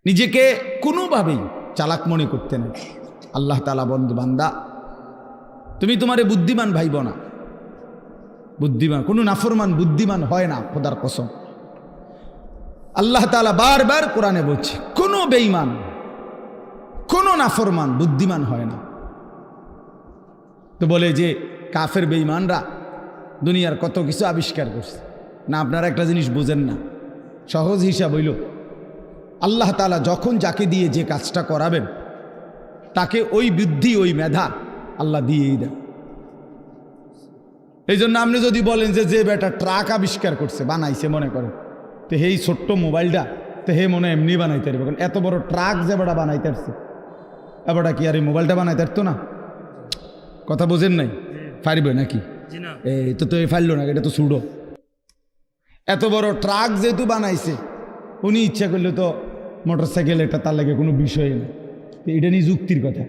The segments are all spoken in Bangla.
নিজেকে কোনোভাবেই চালাক মনে করতে না। আল্লাহ তাআলা বন্ধু বান্দা, তুমি তোমারে বুদ্ধিমান ভাইব না। বুদ্ধিমান কোনো নাফরমান বুদ্ধিমান হয় না, খোদার কসম। আল্লাহ তাআলা বারবার কোরআনে বলছে, কোনো বেঈমান, কোনো নাফরমান বুদ্ধিমান হয় না। তো বলে যে কাফের বেঈমানরা দুনিয়ার কত কিছু আবিষ্কার করছে না। আপনারা একটা জিনিস বোঝেন না, সহজ হিসাব হইল আল্লাহ তাআলা যখন যাকে দিয়ে যে কাজটা করাবেন তাকে ওই বুদ্ধি ওই মেধা আল্লাহ দিয়েই দেন। এই জন্য আপনি যদি বলেন যে বেটা ট্রাক আবিষ্কার করছে, বানাইছে, মনে করেন তো এই ছোট্ট মোবাইলটা তো হে মনে এমনি বানাইতে পারবে, কারণ এত বড় ট্রাক যে বেটা বানাইতে পারছে, এবারটা কি আর এই মোবাইলটা বানাইতে পারতো না? কথা বোঝেন নাই? পারবে নাকি? এই তো এই ফাইল না, এটা তো ছুড়ো। এত বড় ট্রাক যেহেতু বানাইছে, উনি ইচ্ছা করলে তো মোটর সাইকেল এটা তার লাগে কোনো বিষয় না। এটা নিয়ে যুক্তির কথা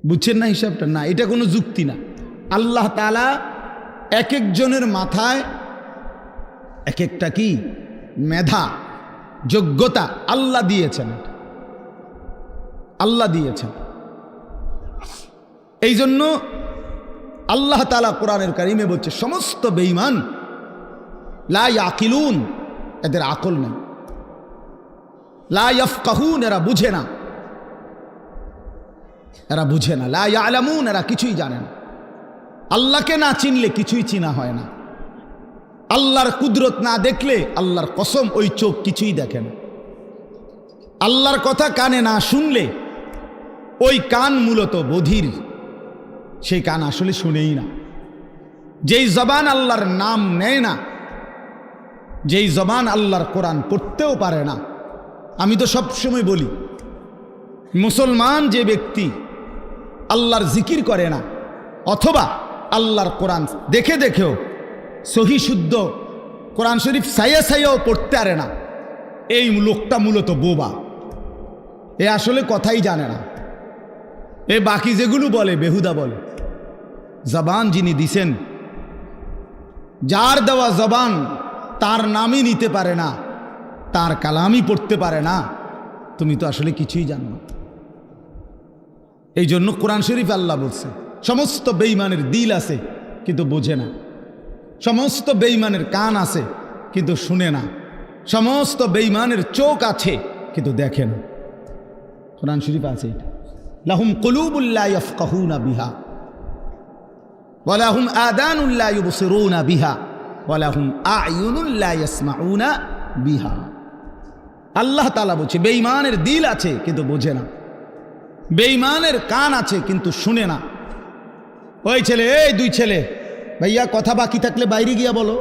বুঝছেন না? হিসাবটা না, এটা কোনো যুক্তি না। আল্লাহ তাআলা এক একজনের মাথায় এক একটা কি মেধা যোগ্যতা আল্লাহ দিয়েছেন, আল্লাহ দিয়েছেন। এই জন্য আল্লাহ তাআলা কোরআনের কারিমে বলছে সমস্ত বেঈমান লা ইয়াকিলুন, এদের আকল নেই। লা ইয়াফকাহুন, এরা বুঝে না, এরা বুঝে না। লা ইয়ালামুন, এরা কিছুই জানে না। আল্লাহকে না চিনলে কিছুই চিনা হয় না। আল্লাহর কুদরত না দেখলে আল্লাহর কসম ওই চোখ কিছুই দেখে না। আল্লাহর কথা কানে না শুনলে ওই কান মূলত বধির, সেই কান আসলে শুনেই না। যেই জবান আল্লাহর নাম নেয় না, যেই জবান আল্লাহর কোরআন পড়তেও পারে না। আমি তো সবসময় বলি, মুসলমান যে ব্যক্তি আল্লাহর জিকির করে না অথবা আল্লাহর কোরআন দেখে দেখেও সহি শুদ্ধ কোরআন শরীফ সাইয়া সাইয়াও পড়তে পারে না, এই লোকটা মূলত বোবা। এ আসলে কথাই জানে না। এ বাকি যেগুলো বলে বেহুদা বলে। জবান যিনি দিছেন, যার দেওয়া জবান তার নামই নিতে পারে না, তার কালামই পড়তে পারে না, তুমি তো আসলে কিছুই জানো না। এই জন্য কোরআন শরীফ আল্লাহ বলছে সমস্ত বেঈমানের দিল আছে কিন্তু বোঝে না, সমস্ত বেঈমানের কান আছে কিন্তু শুনে না, সমস্ত বেঈমানের চোখ আছে কিন্তু দেখে না। কোরআন শরীফ আছে এটা, লাহুম কুলুবুল লা ইয়াফকাহুনা বিহা ওয়া লাহুম আযানুন লা ইউবসিরুনা বিহা ওয়া লাহুম আ'য়ুনুন লা ইয়াসমাউনা বিহা। আল্লাহ তাআলা বলছে বেঈমানের দিল আছে কিন্তু বোঝে না, বেঈমানের কান আছে কিন্তু শুনে না। ওই ছেলে, এই দুই ছেলে, ভাইয়া কথা বাকি থাকলে বাইরে গিয়া বলো।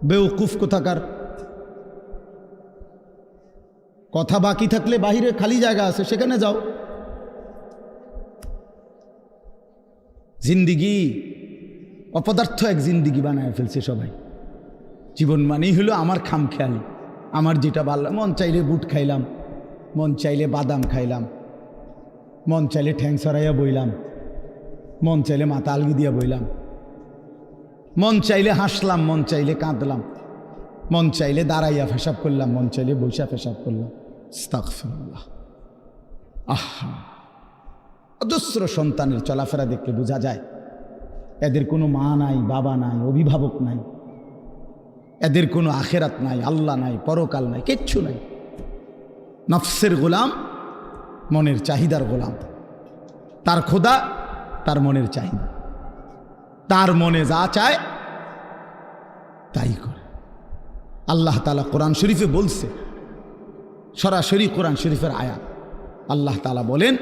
বেওকুফ কোথাকার, কথা বাকি থাকলে বাহিরে খালি জায়গা আছে সেখানে যাও। জিন্দিগি অপদার্থ এক জিন্দিগি বানায় ফেলছে সবাই। জীবন মানেই হলো আমার খামখেয়ালি, আমার যেটা ভালো, মন চাইলে বুট খাইলাম, মন চাইলে বাদাম খাইলাম, মন চাইলে ঠ্যাং সরাইয়া বইলাম, মন চাইলে মাথা আলগি দিয়া বইলাম, মন চাইলে হাসলাম, মন চাইলে কাঁদলাম, মন চাইলে দাঁড়াইয়া পেশাব করলাম, মন চাইলে বৈশা পেশাব করলাম। আস্তাগফিরুল্লাহ। আহা, অজস্র সন্তানের চলাফেরা দেখলে বোঝা যায় এদের কোনো মা নাই, বাবা নাই, অভিভাবক নাই, এদের কোনো আখেরাত নাই, আল্লাহ নাই, পরকাল নাই, কিচ্ছু নাই। নফসের গোলাম, মনের চাহিদার গোলাম। তার খোদা তার মনের চাহিদা, তার মনে যা চায় তাই করে। আল্লাহ তাআলা কোরআন শরীফে বলছে, সরাসরি কোরআন শরীফের আয়াত, আল্লাহ তাআলা বলেন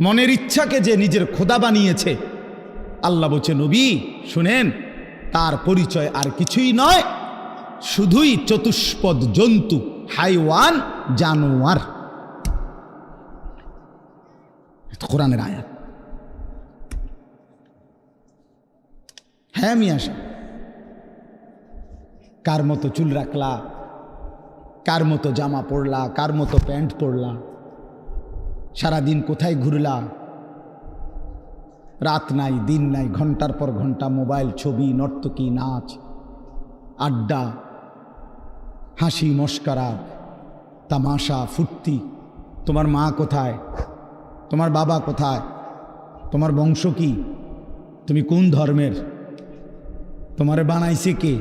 মনের ইচ্ছাকে যে নিজের খোদা বানিয়েছে, আল্লাহ বলছে নবী শুনেন, তার পরিচয় আর কিছুই নয়, শুধুই চতুষ্পদ জন্তু, হাইওয়ান, জানোয়ার। কোরআনের আয়াত। হ্যাঁ মিয়া সাহেব, কার মতো চুল রাখলা, কার মতো জামা পরলা, কার মতো প্যান্ট পরলা, সারাদিন কোথায় ঘুরলা, রাত নাই দিন নাই, ঘন্টার পর ঘন্টা মোবাইল, ছবি, নর্তকী, নাচ, আড্ডা, হাসি মস্করা তামাশা ফুর্তি। তোমার মা কোথায়, তোমার বাবা কোথায়, তোমার বংশ কি, তুমি কোন ধর্মের, তোমারে বানাইছে কে,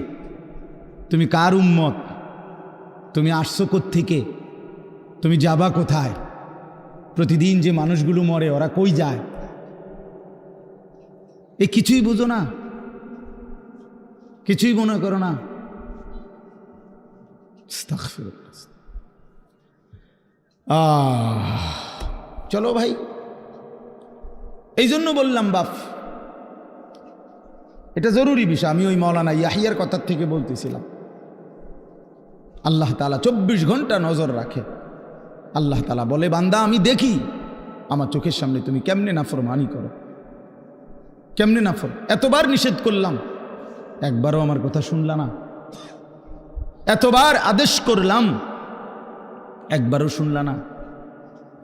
তুমি কার উম্মত, তুমি আসছো কোত্থেকে, তুমি যাবা কোথায়, প্রতিদিন যে মানুষগুলো মরে ওরা কই যায়, এ কিছুই বুঝো না, কিছুই মনে করো না। চলো ভাই, এই জন্য বললাম বাপ, এটা জরুরি বিষয়। আমি ওই মৌলানা ইয়াহিয়ার কথার থেকে বলতেছিলাম, আল্লাহ তাআলা 24 ঘন্টা নজর রাখে। আল্লাহ তাআলা বলে, বান্দা আমি দেখি আমার চোখের সামনে তুমি কেমনে নাফরমানি করো, কেমনে নাফর। এতবার নিষেধ করলাম, একবারও আমার কথা শুনলা না। এতবার আদেশ করলাম, একবারও শুনলা না।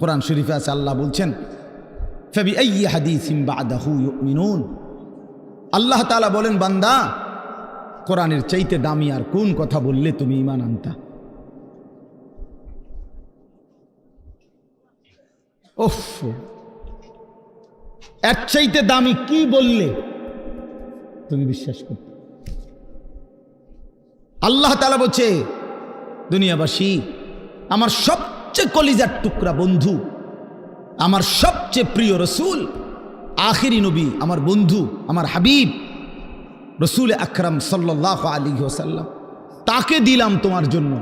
কোরআন শরীফে আছে, আল্লাহ বলছেন ফাবিআইয়ি হাদিসিন বা'দাহু ইউমিনুন। আল্লাহ তাআলা বলেন, বান্দা কোরআনের চাইতে দামি আর কোন কথা বললে তুমি ঈমান আনতা। ওফ, এর চাইতে দামি কি বললে তুমি বিশ্বাস করতে। আল্লাহ তাআলা বলছে, দুনিয়াবাসী আমার সবচেয়ে কলিজার টুকরা বন্ধু, আমার সবচেয়ে প্রিয় রসুল, আখিরি নবী, আমার বন্ধু, আমার হাবিব রসুল আকরাম সাল্লাল্লাহু আলাইহি ওয়াসাল্লাম, তাকে দিলাম তোমার জন্য।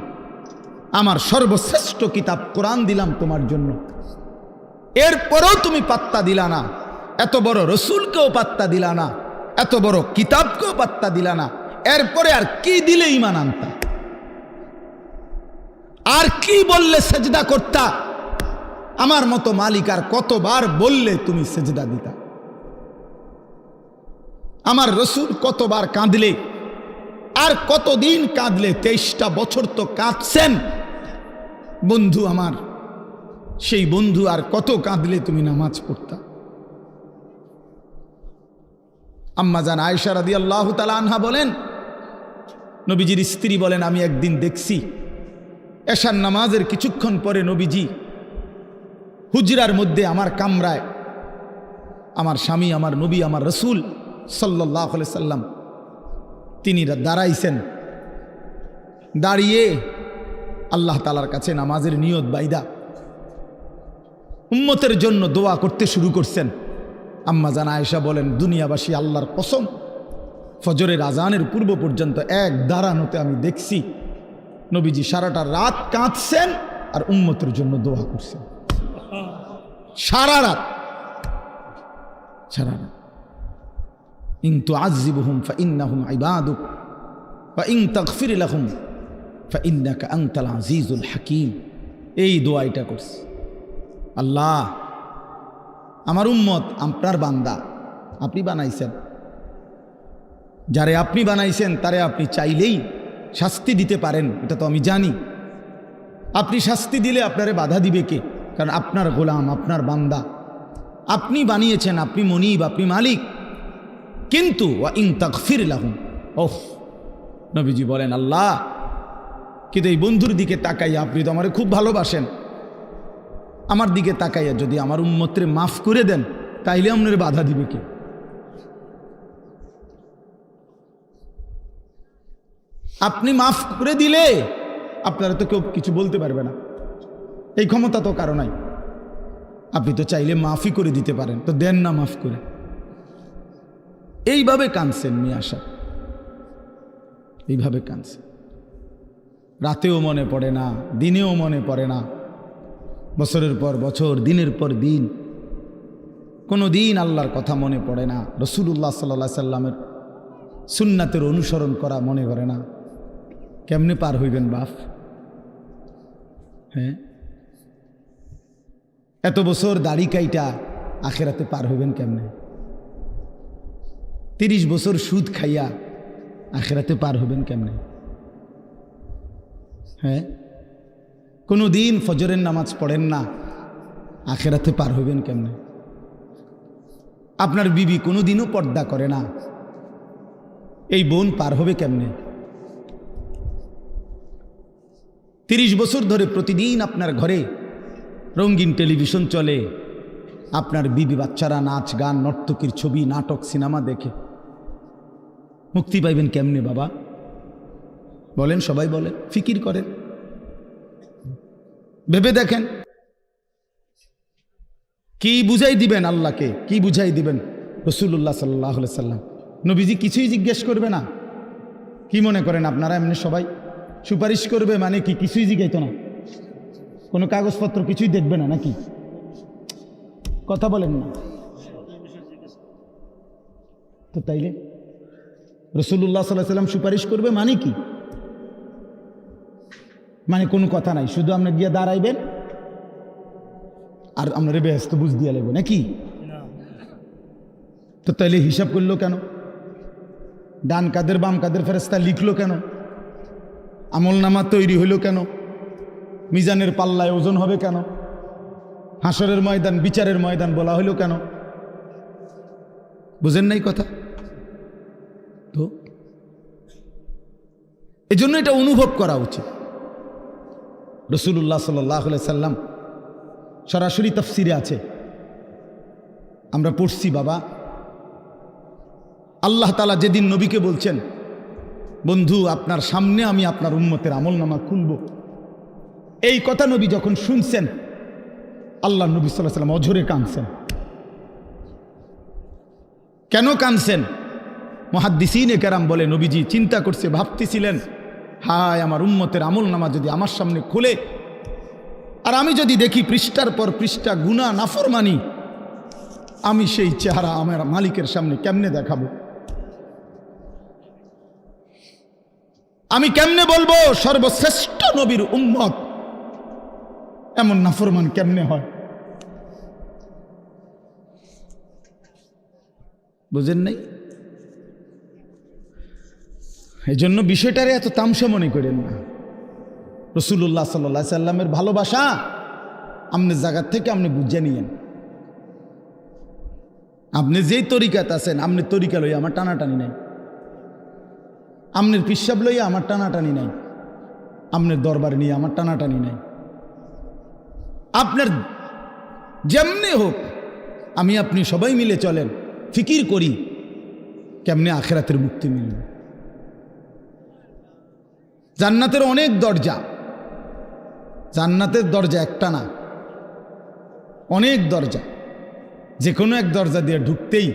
আমার সর্বশ্রেষ্ঠ কিতাব কোরআন দিলাম তোমার জন্য। এরপরেও তুমি পাত্তা দিলা না, এত বড় রসুলকেও পাত্তা দিলা না, এত বড় কিতাবকেও পাত্তা দিলা না। এরপরে আর কি দিলে ঈমান আনতা? আর কি বললে সেজদা করতা? আমার মতো মালিক আর কতবার বললে তুমি সেজদা দিতা? আমার রসুল কতবার কাঁদলে, আর কতদিন কাঁদলে? 23টা বছর তো কাঁদছেন বন্ধু আমার। সেই বন্ধু আর কত কাঁদলে তুমি নামাজ পড়তা? আম্মা জান আয়েশা রাদিয়াল্লাহু তাআলা আনহা বলেন, নবীজির স্ত্রী বলেন, আমি একদিন দেখছি এশার নামাজের কিছুক্ষণ পরে নবীজি হুজরার মধ্যে আমার কামরায়, আমার স্বামী, আমার নবী, আমার রসুল সাল্লাল্লাহু আলাইহি সাল্লাম তিনি দাঁড়াইছেন। দাঁড়িয়ে আল্লাহ তাআলার কাছে নামাজের নিয়ত বাইদা উম্মতের জন্য দোয়া করতে শুরু করছেন। আম্মা জান আয়েশা বলেন, দুনিয়াবাসী আল্লাহর কসম, ফজরের আজানের পূর্ব পর্যন্ত এক দাঁড়ানোতে আমি দেখছি নবীজি সারাটা রাত কাঁদছেন আর উম্মতের জন্য দোয়া করছেন। সারা রাত, সারা রাত। ইন তুআযিবহুম ফাইন্নাহুম ইবাদুক ওয়া ইন তাগফির লাহুম ফাইন্নাকা আনতাল আজিজুল হাকীম। এই দোয়াটা করছে, আল্লাহ আমার উম্মত আপনার বান্দা, আপনি বানাইছেন, যারে আপনি বানাইছেন তারে আপনি চাইলেই শাস্তি দিতে পারেন, এটা তো আমি জানি। আপনি শাস্তি দিলে আপনারে বাধা দিবে কে? কারণ আপনার গোলাম, আপনার বান্দা, আপনি বানিয়েছেন, আপনি মনিব, আপনি মালিক। কিন্তু ওয়া ইন তাগফির লাহুম, ওহ নবীজি বলেন, আল্লাহ কিন্তু এই বন্ধুর দিকে তাকাইয়া, আপনি তো আমারে খুব ভালোবাসেন, আমার দিকে তাকাইয়া যদি আমার উম্মতরে মাফ করে দেন, তাইলে আপনার বাধা দিবে কে? আপনি মাফ করে দিলে আপনারা তো কেউ কিছু বলতে পারবে না, এই ক্ষমতা তো কারো নাই। আপনি তো চাইলে মাফই করে দিতে পারেন, তো দেন না মাফ করে। এইভাবে কাঁদছেন মিয়া সাহেব, এইভাবে কাঁদছেন। রাতেও মনে পড়ে না, দিনেও মনে পড়ে না, বছরের পর বছর, দিনের পর দিন, কোনো দিন আল্লাহর কথা মনে পড়ে না, রাসূলুল্লাহ সাল্লাল্লাহু আলাইহি সাল্লামের সুন্নাতের অনুসরণ করা মনে করে না। কেমনে পার হইবেন বাপ? হ্যাঁ, এত বছর দাড়ি কাইটা আখেরাতে পার হইবেন কেমনে? 30 বছর সুদ খাইয়া আখেরাতে পার হইবেন কেমনে? হ্যাঁ, কোনো দিন ফজরের নামাজ পড়েন না, আখেরাতে পার হইবেন কেমনে? আপনার বিবি কোনো দিনও পর্দা করে না, এই বোন পার হবে কেমনে? 30 বছর ধরে প্রতিদিন আপনার ঘরে রঙিন টেলিভিশন চলে, আপনার বিবি বাচ্চারা নাচ গান নর্তকীর ছবি নাটক সিনেমা দেখে মুক্তি পাইবেন কেমনে বাবা? বলেন, সবাই বলেন, ফিকির করেন, ভেবে দেখেন। কি বুঝাই দিবেন আল্লাহকে? কি বুঝাই দিবেন রাসূলুল্লাহ সাল্লাল্লাহু আলাইহি সাল্লাম? নবীজি কিছুই জিজ্ঞেস করবে না? কি মনে করেন আপনারা এমনি সবাই সুপারিশ করবে মানে কি কিছুই জিজ্ঞাইতো না? কোনো কাগজপত্র কিছুই দেখবে না নাকি? কথা বলেন না তো। তাইলে রাসূলুল্লাহ সাল্লাল্লাহু আলাইহি সাল্লাম সুপারিশ করবে মানে কি? মানে কোনো কথা নাই, শুধু আপনি গিয়ে দাঁড়াইবেন আর আপনার বেহেশত বুঝ দিয়ে লাগবে নাকি? তো তাইলে হিসাব করলো কেন? ডান কাদের বাম কাদের ফেরেশতা লিখলো কেন? আমল নামা তৈরি হইল কেন? মিজানের পাল্লায় ওজন হবে কেন? হাসরের ময়দান বিচারের ময়দান বলা হইল কেন? বুঝেন নাই কথা? তো এজন্য এটা অনুভব করা উচিত। রাসূলুল্লাহ সাল্লাল্লাহু আলাইহি সাল্লাম সরাসরি তাফসিরে আছে, আমরা পড়ছি বাবা। আল্লাহ তাআলা যেদিন নবীকে বলছেন, বন্ধু আপনার সামনে আমি আপনার উম্মতের আমলনামা খুলব, এই কথা নবী যখন শুনছেন, আল্লাহ নবী সাল্লাল্লাহু আলাইহি সাল্লাম অঝরে কাঁদছেন। কেন কাঁদছেন? মুহাদ্দিসিনে কেরাম বলে, নবীজি চিন্তা করছে, ভাবতেছিলেন, হায় আমার উম্মতের আমলনামা যদি আমার সামনে খুলে আর আমি যদি দেখি পৃষ্ঠার পর পৃষ্ঠা গুনাহ নাফরমানি, আমি সেই চেহারা আমার মালিকের সামনে কেমনে দেখাবো? আমি কেমনে বলবো সর্বশ্রেষ্ঠ নবীর উম্মত এমন নাফরমান কেমনে হয়? বুঝেন নাই? এই জন্য বিষয়টারে এত তামসা মনে করেন না। রাসূলুল্লাহ সাল্লাল্লাহু আলাইহি সাল্লামের ভালোবাসা আপনার জায়গার থেকে আপনি বুঝে নিয়েন। আপনি যেই তরিকাতে আছেন, আপনার তরিকা লইয়া আমার টানাটানি নাই, আপনার পিসাব লইয়া আমার টানাটানি নাই, আপনার দরবার নিয়ে আমার টানাটানি নাই। আপনার যেমনে হোক, আমি আপনি সবাই মিলে চলেন, ফিকির করি কেমনে আখিরাতের মুক্তি মিলবে। জান্নাতের অনেক দরজা, জান্নাতের দরজা একটা না, অনেক দরজা। যে কোনো এক দরজা দিয়ে ঢুকতেই,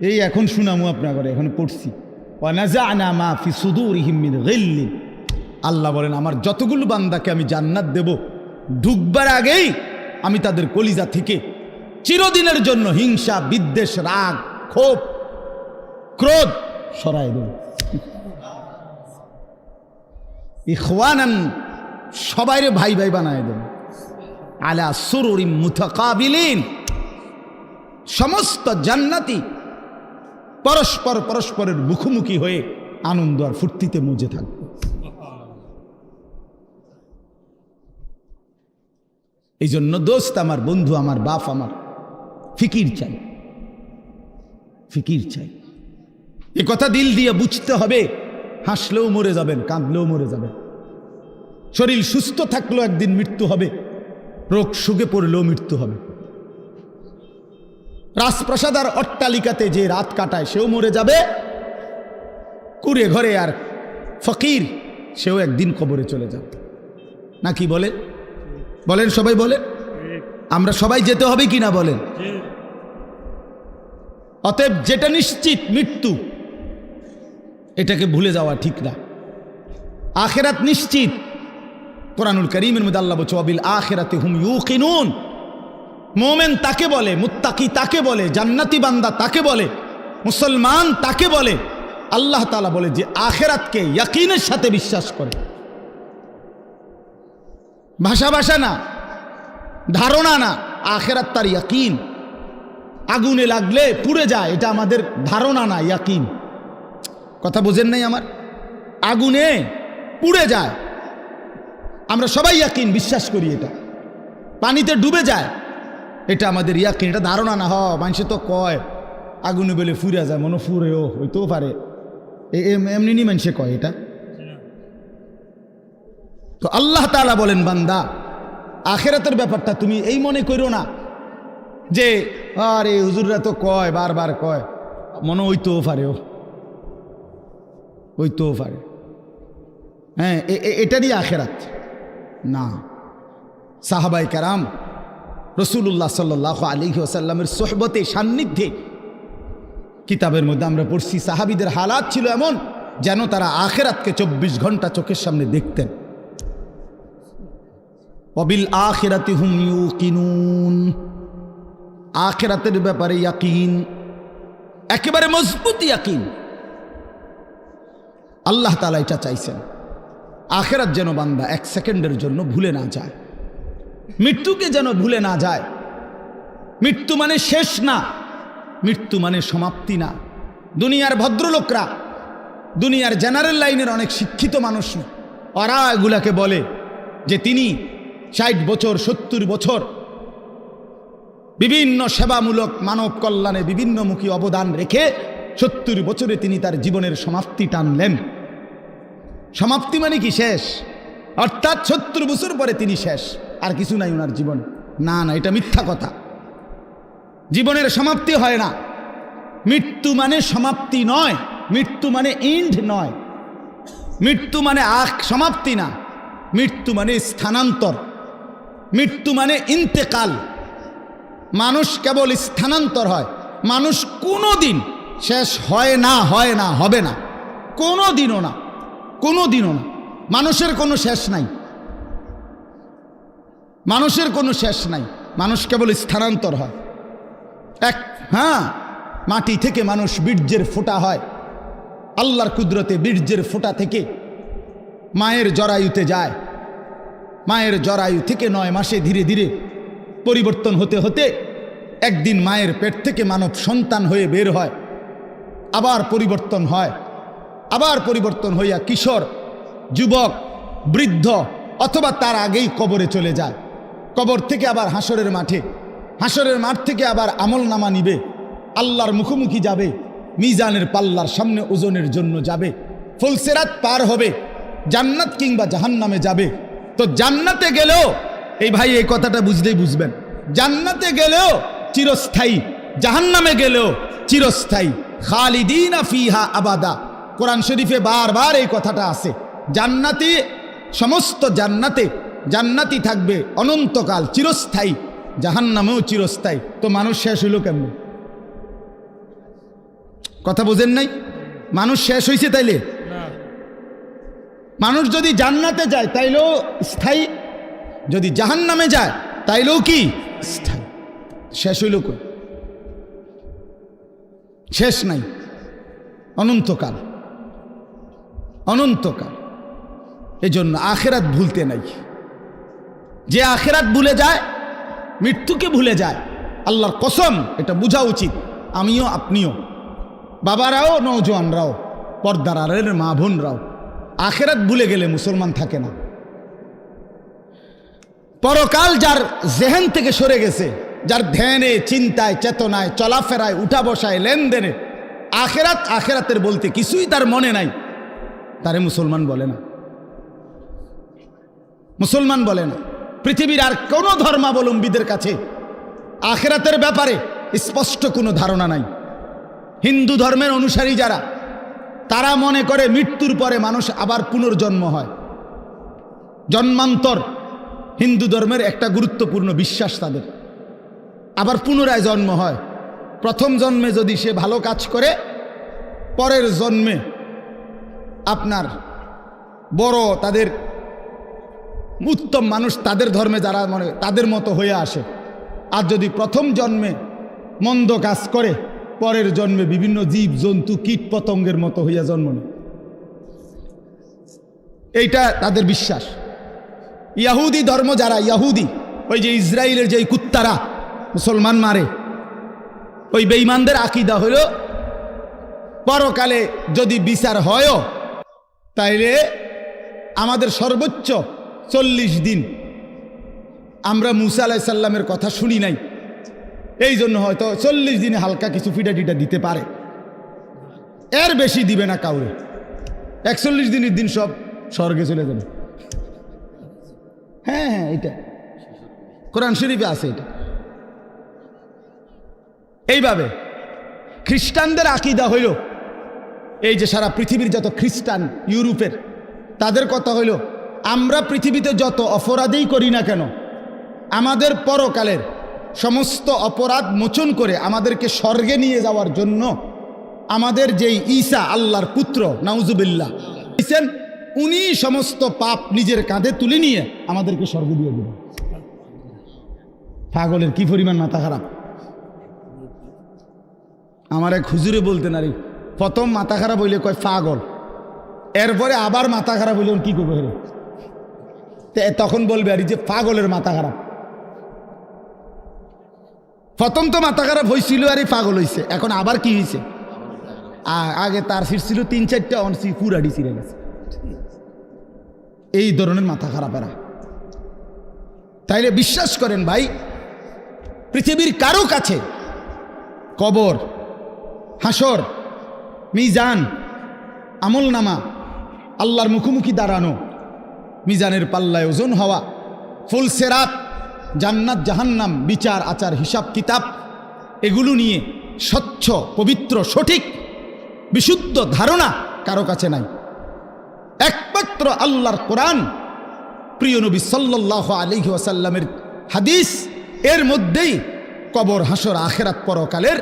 এই এখন শুনামু আপনার ঘরে, এখন পড়ছি, ওয়ানাযা'না মা ফি সুদুরিহিম মিন গিল্লিন। আল্লাহ বলেন, আমার যতগুলো বান্দাকে আমি জান্নাত দেব, ঢুকবার আগেই আমি তাদের কলিজা থেকে চিরদিনের জন্য হিংসা, বিদ্বেষ, রাগ, ক্ষোভ, ক্রোধ সরাই দেব। ইখওয়ানান, সবাইরে ভাই ভাই বানায় দেব। আলা সুরুরিম মুতাকাবিলিন, সমস্ত জান্নাতি পরস্পর পরস্পরের মুখোমুখি হয়ে আনন্দ আর ফুর্তিতে মজে থাকবে। এই জন্য দোস্ত আমার, বন্ধু আমার, বাপ আমার, ফিকির চাই, ফিকির চাই। এ কথা দিল দিয়ে বুঝতে হবে। হাসলেও মরে যাবেন, কাঁদলেও মরে যাবেন। শরীর সুস্থ থাকলেও একদিন মৃত্যু হবে, রোগ সুখে পড়লেও মৃত্যু হবে। রাজপ্রাসাদ আর অট্টালিকাতে যে রাত কাটায় সেও মরে যাবে, কুড়ে ঘরে আর ফকির সেও একদিন কবরে চলে যাবে। নাকি বলেন? বলেন, সবাই বলেন। আমরা সবাই যেতে হবে কিনা বলেন? অতএব যেটা নিশ্চিত মৃত্যু, এটাকে ভুলে যাওয়া ঠিক না। আখিরাত নিশ্চিত। কোরআনুল কারীমের মধ্যে আল্লাহ বলছে, ওয়াবিল আখিরাতি হুম ইউকিনুন। মুমিন তাকে বলে, মুত্তাকি তাকে বলে, জান্নাতি বান্দা তাকে বলে, মুসলমান তাকে বলে। আল্লাহ তাআলা বলে যে আখিরাতকে ইয়াকিনের সাথে বিশ্বাস করে। ভাষা ভাষা না, ধারণা না, আখিরাত তার ইয়াকিন। আগুনে লাগলে পুড়ে যায়, এটা আমাদের ধারণা না, ইয়াকিন। কথা বোঝেন নাই আমার? আগুনে পুড়ে যায়, আমরা সবাই ইয়াকিন বিশ্বাস করি। এটা পানিতে ডুবে যায়, এটা আমাদের ইয়াকিন, এটা ধারণা না। মানুষে তো কয় আগুনে বেলে ফুরে যায়, মনে ফুরেও হইতেও পারে, এমনি মানুষে কয়। এটা তো আল্লাহ তাআলা বলেন, বান্দা আখিরাতের ব্যাপারটা তুমি এই মনে করো না যে আরে হুজুররা তো কয়, বারবার কয়, মনে হইতেও পারে, হইতেও পারে, হ্যাঁ এটারই আখিরাত না। সাহাবাই কেরাম রাসূলুল্লাহ সাল্লাল্লাহু আলাইহি ওয়াসাল্লামের সোহবতে, সান্নিধ্যে, কিতাবের মধ্যে আমরা পড়ছি সাহাবীদের হালাত ছিল এমন যেন তারা আখিরাতকে 24 ঘন্টা চোখের সামনে দেখতেন। ওয়াবিল আখিরাতি হুম ইউকিনুন, আখিরাতের ব্যাপারে ইয়াকিন, একেবারে মজবুত ইয়াকিন। আল্লাহ তাআলা এটা চাইছেন, আখিরাত যেন বান্দা 1 সেকেন্ডের জন্য ভুলে না যায়, মৃত্যুকে যেন ভুলে না যায়। মৃত্যু মানে শেষ না, মৃত্যু মানে সমাপ্তি না। দুনিয়ার ভদ্রলোকরা, দুনিয়ার জেনারেল লাইনের অনেক শিক্ষিত মানুষ, ওরা এগুলাকে বলে যে তিনি 60 বছর 70 বছর বিভিন্ন সেবামূলক মানব কল্যাণে বিভিন্নমুখী অবদান রেখে 70 বছরে তিনি তার জীবনের সমাপ্তি টানলেন। সমাপ্তি মানে কি? শেষ, অর্থাৎ 70 বছর পরে তিনি শেষ, আর কিছু নাই ওনার জীবন। না না, এটা মিথ্যা কথা। জীবনের সমাপ্তি হয় না। মৃত্যু মানে সমাপ্তি নয়, মৃত্যু মানে এন্ড নয়, মৃত্যু মানে সমাপ্তি না, মৃত্যু মানে স্থানান্তর, মৃত্যু মানে ইন্তেকাল। মানুষ কেবল স্থানান্তর হয়, মানুষ কোনো দিন শেষ হয় না, হয় না, হবে না, কোনো দিনও না, কোনো দিনও না। মানুষের কোনো শেষ নাই, মানুষের কোনো শেষ নাই, মানুষ কেবল স্থানান্তর হয়। হ্যাঁ, মাটি থেকে মানুষ বীর্যের ফোঁটা হয়, আল্লাহর কুদরতে বীর্যের ফোঁটা থেকে মায়ের জরায়ুতে যায়, মায়ের জরায়ু থেকে 9 মাসে ধীরে ধীরে পরিবর্তন হতে হতে একদিন মায়ের পেট থেকে মানব সন্তান হয়ে বের হয়, আবার পরিবর্তন হয়, আবার পরিবর্তন হইয়া কিশোর, যুবক, বৃদ্ধ অথবা তার আগেই কবরে চলে যায়। কবর থেকে আবার হাসরের মাঠে, হাসরের মাঠ থেকে আবার আমলনামা নিবে, আল্লাহর মুখোমুখি যাবে, মিজানের পাল্লার সামনে ওজনের জন্য যাবে, ফুলসিরাত পার হবে, জান্নাত কিংবা জাহান্নামে যাবে। তো জান্নাতে গেলেও, এই ভাই এই কথাটা বুঝলেই বুঝবেন, জান্নাতে গেলেও চিরস্থায়ী, জাহান্নামে গেলেও চিরস্থায়ী। খালিদিনা ফিহা আবাদা, কোরআন শরীফে বারবার এই কথাটা আছে। জান্নাতি, সমস্ত জান্নাতে জান্নাতি থাকবে অনন্তকাল, চিরস্থায়ী, জাহান্নামেও চিরস্থায়ী। তো মানুষ শেষ হইল কেমন? কথা বোঝেন নাই? মানুষ শেষ হয়েছে তাইলে? মানুষ যদি জান্নাতে যায় তাইলেও স্থায়ী, যদি জাহান্নামে যায় তাইলেও কি স্থায়ী। শেষ হইল কই? শেষ নাই, অনন্তকাল, অনন্তকাল। এই জন্য আখেরাত ভুলতে নাই। যে আখেরাত ভুলে যায়, মৃত্যুকে ভুলে যায়, আল্লাহর কসম, এটা বোঝা উচিত। আমিও, আপনিও, বাবারাও, নওজোয়ানরাও, পর্দার আড়ালের মা বোনরাও, আখেরাত ভুলে গেলে মুসলমান থাকে না। পরকাল যার জেহেন থেকে সরে গেছে, যার ধ্যানে, চিন্তায়, চেতনায়, চলাফেরায়, উঠা বসায়, লেনদেনে আখেরাত, আখেরাতের বলতে কিছুই তার মনে নাই, তারে মুসলমান বলে না, মুসলমান বলে না। পৃথিবীর আর কোনো ধর্মাবলম্বীদের কাছে আখেরাতের ব্যাপারে স্পষ্ট কোনো ধারণা নাই। হিন্দু ধর্মের অনুসারী যারা, তারা মনে করে মৃত্যুর পরে মানুষ আবার পুনর্জন্ম হয়, জন্মান্তর হিন্দু ধর্মের একটা গুরুত্বপূর্ণ বিশ্বাস তাদের। আবার পুনরায় জন্ম হয়। প্রথম জন্মে যদি সে ভালো কাজ করে, পরের জন্মে আপনার বড়, তাদের উত্তম মানুষ, তাদের ধর্মে যারা মনে তাদের মতো হয়ে আসে। আর যদি প্রথম জন্মে মন্দ কাজ করে, পরের জন্মে বিভিন্ন জীব জন্তু কীট পতঙ্গের মতো হইয়া জন্ম নেয়। এইটা তাদের বিশ্বাস। ইয়াহুদি ধর্ম যারা, ইয়াহুদি, ওই যে ইসরায়েলের যে কুত্তারা মুসলমান মারে, ওই বেঈমানদের আকীদা হইল পরকালে যদি বিচার হয় তাইলে আমাদের সর্বোচ্চ 40 দিন। আমরা মুসা আলাইহিস সালামের কথা শুনি নাই, এই জন্য হয়তো 40 দিনে হালকা কিছু ফিটা টিটা দিতে পারে, এর বেশি দিবে না কাউরে। 41 দিনের দিন সব স্বর্গে চলে যাবে। হ্যাঁ হ্যাঁ, এটা কোরআন শরীফে আছে এটা। এইভাবে খ্রিস্টানদের আকীদা হইল, এই যে সারা পৃথিবীর যত খ্রিস্টান ইউরোপের, তাদের কথা হইল আমরা পৃথিবীতে যত অপরাধই করি না কেন, আমাদের পরকালের সমস্ত অপরাধ মোচন করে আমাদেরকে স্বর্গে নিয়ে যাওয়ার জন্য আমাদের যেই ঈসা আল্লাহর পুত্র নাউজুবিল্লাহ দিয়েছেন, উনি সমস্ত পাপ নিজের কাঁধে তুলে নিয়ে আমাদেরকে স্বর্গে দিয়ে দেবেন। পাগলের কি পরিমাণ মাথা খারাপ! আমার এক হুজুরে বলতেন, আরে প্রথম মাথা খারাপ হইলে কয় পাগল, এরপরে আবার মাথা খারাপ হইলে কি করবো হেরে, তখন বলবে আর যে পাগলের মাথা খারাপ। প্রথম তো মাথা খারাপ হয়েছিল আর এই পাগল হয়েছে, এখন আবার কি হয়েছে? আগে তার ছিল 3-4টা অনসি পুরাডি ছিঁড়ে গেছে। এই ধরনের মাথা খারাপ এরা। তাইলে বিশ্বাস করেন ভাই, পৃথিবীর কারো কাছে কবর, হাসর, মিজান, আমলনামা, আল্লাহর মুখোমুখি দাঁড়ানো, মিজানের পাল্লায় ওজন হওয়া, ফুলসেরাত, জান্নাত জাহান্নাম, বিচার আচার হিসাব কিতাব, এগুলো নিয়ে স্বচ্ছ পবিত্র সঠিক বিশুদ্ধ ধারণা কারো কাছে নাই। একমাত্র আল্লাহর কোরআন, প্রিয় নবী সাল্লাল্লাহু আলাইহি ওয়াসাল্লামের হাদিস, এর মধ্যেই কবর, হাসর, আখিরাত, পরকালের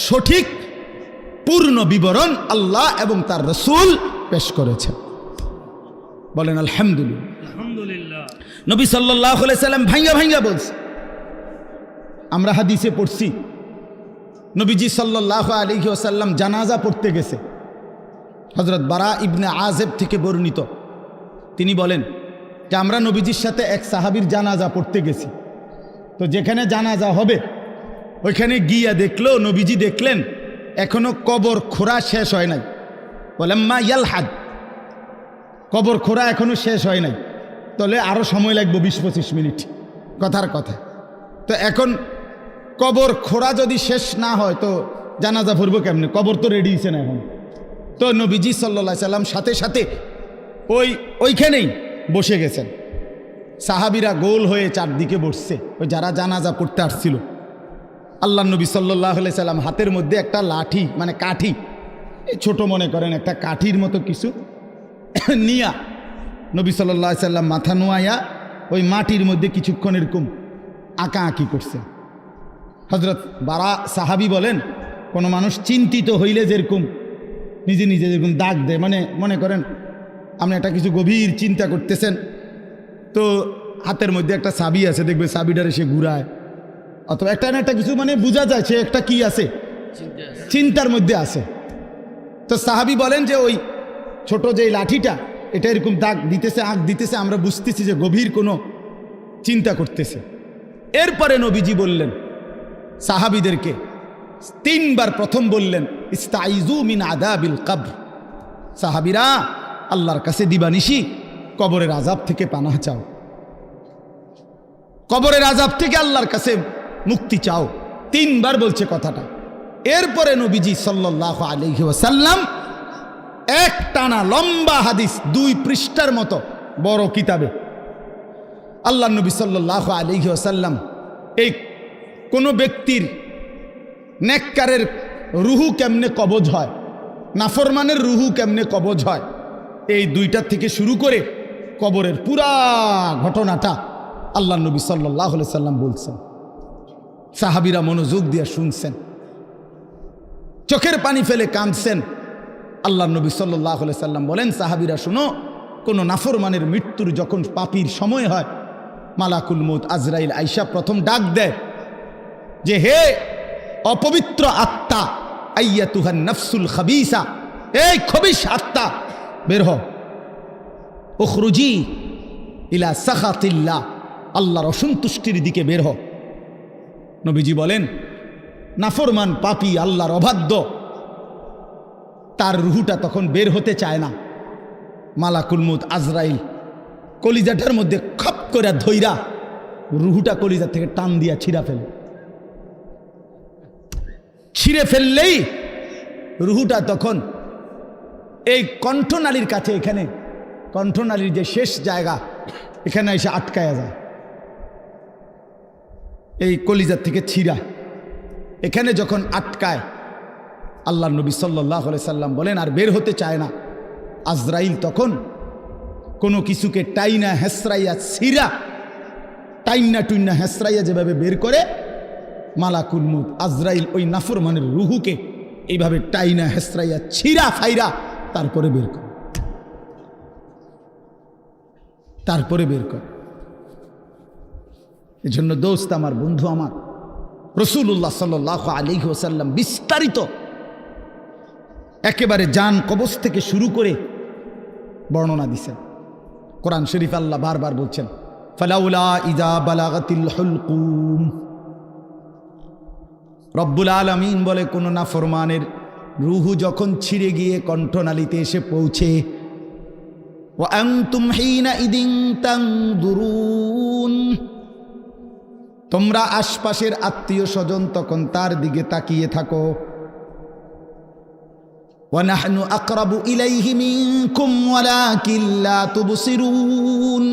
সঠিক পূর্ণ বিবরণ আল্লাহ এবং তার রাসূল পেশ করেছে। বলেন আলহামদুলিল্লাহ। নবী সাল্লাল্লাহু আলাইহি সাল্লাম ভাঙ্গা ভাঙ্গা বলছে, আমরা হাদিসে পড়ছি নবীজি সাল্লাল্লাহু আলাইহি ওয়াসাল্লাম জানাজা পড়তে গেছে। হযরত বারা ইবনে আযিব থেকে বর্ণিত, তিনি বলেন যে আমরা নবীজির সাথে এক সাহাবীর জানাজা পড়তে গেছি। তো যেখানে জানাজা হবে ওইখানে গিয়া দেখলো, নবীজি দেখলেন এখনো কবর খোঁড়া শেষ হয় নাই। ওয়ালাম্মা ইয়ালহাদ, কবর খোঁড়া এখনো শেষ হয় নাই, তাহলে আরো সময় লাগবে 20-25 মিনিট, কথার কথা। তো এখন কবর খোঁড়া যদি শেষ না হয় তো জানাজা পড়বো কেমনে? কবর তো রেডি হয়েছে না এখন। তো নবীজি সাল্লাল্লাহু আলাইহি সাল্লাম সাথে সাথে ওইখানেই বসে গেছেন। সাহাবীরা গোল হয়ে চারদিকে বসছে, ওই যারা জানাজা পড়তে আসছিল। আল্লাহ নবী সাল্লাল্লাহু আলাইহি সাল্লাম হাতের মধ্যে একটা লাঠি, মানে কাঠি, ছোট মনে করেন একটা কাঠির মতো কিছু নিয়া নবী সাল্লাল্লাহু আলাইহি সাল্লাম মাথা নোয়াইয়া ওই মাটির মধ্যে কিছুক্ষণ এরকম আঁকাআঁকি করছে। হযরত বারা সাহাবী বলেন, কোনো মানুষ চিন্তিত হইলে যেরকম নিজে নিজে যেরকম দাগ দেয়, মানে মনে করেন আপনি একটা কিছু গভীর চিন্তা করতেছেন, তো হাতের মধ্যে একটা চাবি আছে, দেখবে চাবিটারে সে ঘুরায়, অথবা একটা না একটা কিছু, মানে বোঝা যায় সে একটা কি আছে, চিন্তার মধ্যে আছে। তো সাহাবী বলেন যে ওই ছোট যে লাঠিটা, এটা এরকম দাগ দিতেছে, আঁক দিতেছে, আমরা বুঝতেছি যে গভীর কোনো চিন্তা করতেছে। এরপরে নবীজি বললেন সাহাবীদেরকে 3 বার, প্রথম বললেন ইস্তাইজু মিন আযাবিল কবর, সাহাবীরা আল্লাহর কাছে দিবানিশি কবরের আযাব থেকে পানাহ চাও, কবরের আযাব থেকে আল্লাহর কাছে মুক্তি চাও। 3 বার বলছে কথাটা। এরপরে নবীজি সাল্লাল্লাহু আলাইহি ওয়াসাল্লাম এক টানা লম্বা হাদিস, 2 পৃষ্ঠার মতো বড় কিতাবে আল্লাহ নবী সাল্লাল্লাহু আলাইহি ওয়াসাল্লাম এই কোনো ব্যক্তির নেককারের রুহু কেমনে কবজ হয়, নাফরমানের রুহু কেমনে কবজ হয়, এই 2টা থেকে শুরু করে কবরের পুরা ঘটনাটা আল্লাহ নবী সাল্লাল্লাহু আলাইহি সাল্লাম বলছেন। সাহাবীরা মনোযোগ দিয়ে শুনছেন, চোখের পানি ফেলে কাঁদছেন। আল্লাহ নবী সাল্লাল্লাহু আলাইহি সাল্লাম বলেন, সাহাবীরা শুনো, কোনো নাফরমানের মৃত্যুর যখন পাপীর সময় হয়, মালাকুল মউত আজরাইল আইসা প্রথম ডাক দেয় যে হে অপবিত্র আত্মা, আইয়াতুহান নাফসুল খাবিসা, এই খবিশ আত্মা বের হও, উখরুজি ইলা সাখাতিল্লাহ, আল্লাহর অসন্তুষ্টির দিকে বের হও। নবীজি বলেন নাফরমান পাপী আল্লাহর অবাধ্য, তার রুহুটা তখন বের হতে চায় না। মালাকুল মউত আজরাইল কলিজাটার মধ্যে খপ করে ধইরা রুহুটা কলিজা থেকে টান দিয়া ছিঁড়ে ফেললেই রুহুটা তখন এই কণ্ঠনালীর কাছে, এখানে কণ্ঠনালীর যে শেষ জায়গা, এখানে এসে আটকায়া যায়, এই কলিজার থেকে ছিঁড়া এখানে যখন আটকায়, আল্লাহ নবী সাল্লাল্লাহু আলাইহি সাল্লাম বলেন আর বের হতে চায় না। আজরাইল তখন কোনো কিছুকে টাইনা হেসরাইয়া ছিঁড়া, টাইনা টুইনা হেসরাইয়া যেভাবে বের করে, মালাকুল মউত আজরাইল ওই নাফরমানের রুহুকে এইভাবে টাইনা হেসরাইয়া ছিঁড়া ফাইরা তারপরে বের করে, তারপরে বের করে। এজন্য দোস্ত আমার, বন্ধু আমার, রাসূলুল্লাহ সাল্লাল্লাহু আলাইহি ওয়াসাল্লাম বিস্তারিত একেবারে জান কবজ থেকে শুরু করে বর্ণনা দিছেন। কোরআন শরীফ আল্লাহ বারবার বলছেন, ফালাউলা ইযা বালাগাতিল হুলকুম। রব্বুল আলামিন বলে, কোন নাফরমানের রুহু যখন ছিঁড়ে গিয়ে কণ্ঠনালীতে এসে পৌঁছে, ওয়া আনতুম হিনা ইদিন তানজুরুন, তোমরা আশপাশের আত্মীয় স্বজন তখন তার দিকে তাকিয়ে থাকো, ওয়া নাহনু আকরাবু ইলাইহি মিনকুম ওয়ালাকিন লা তুবসিরুন,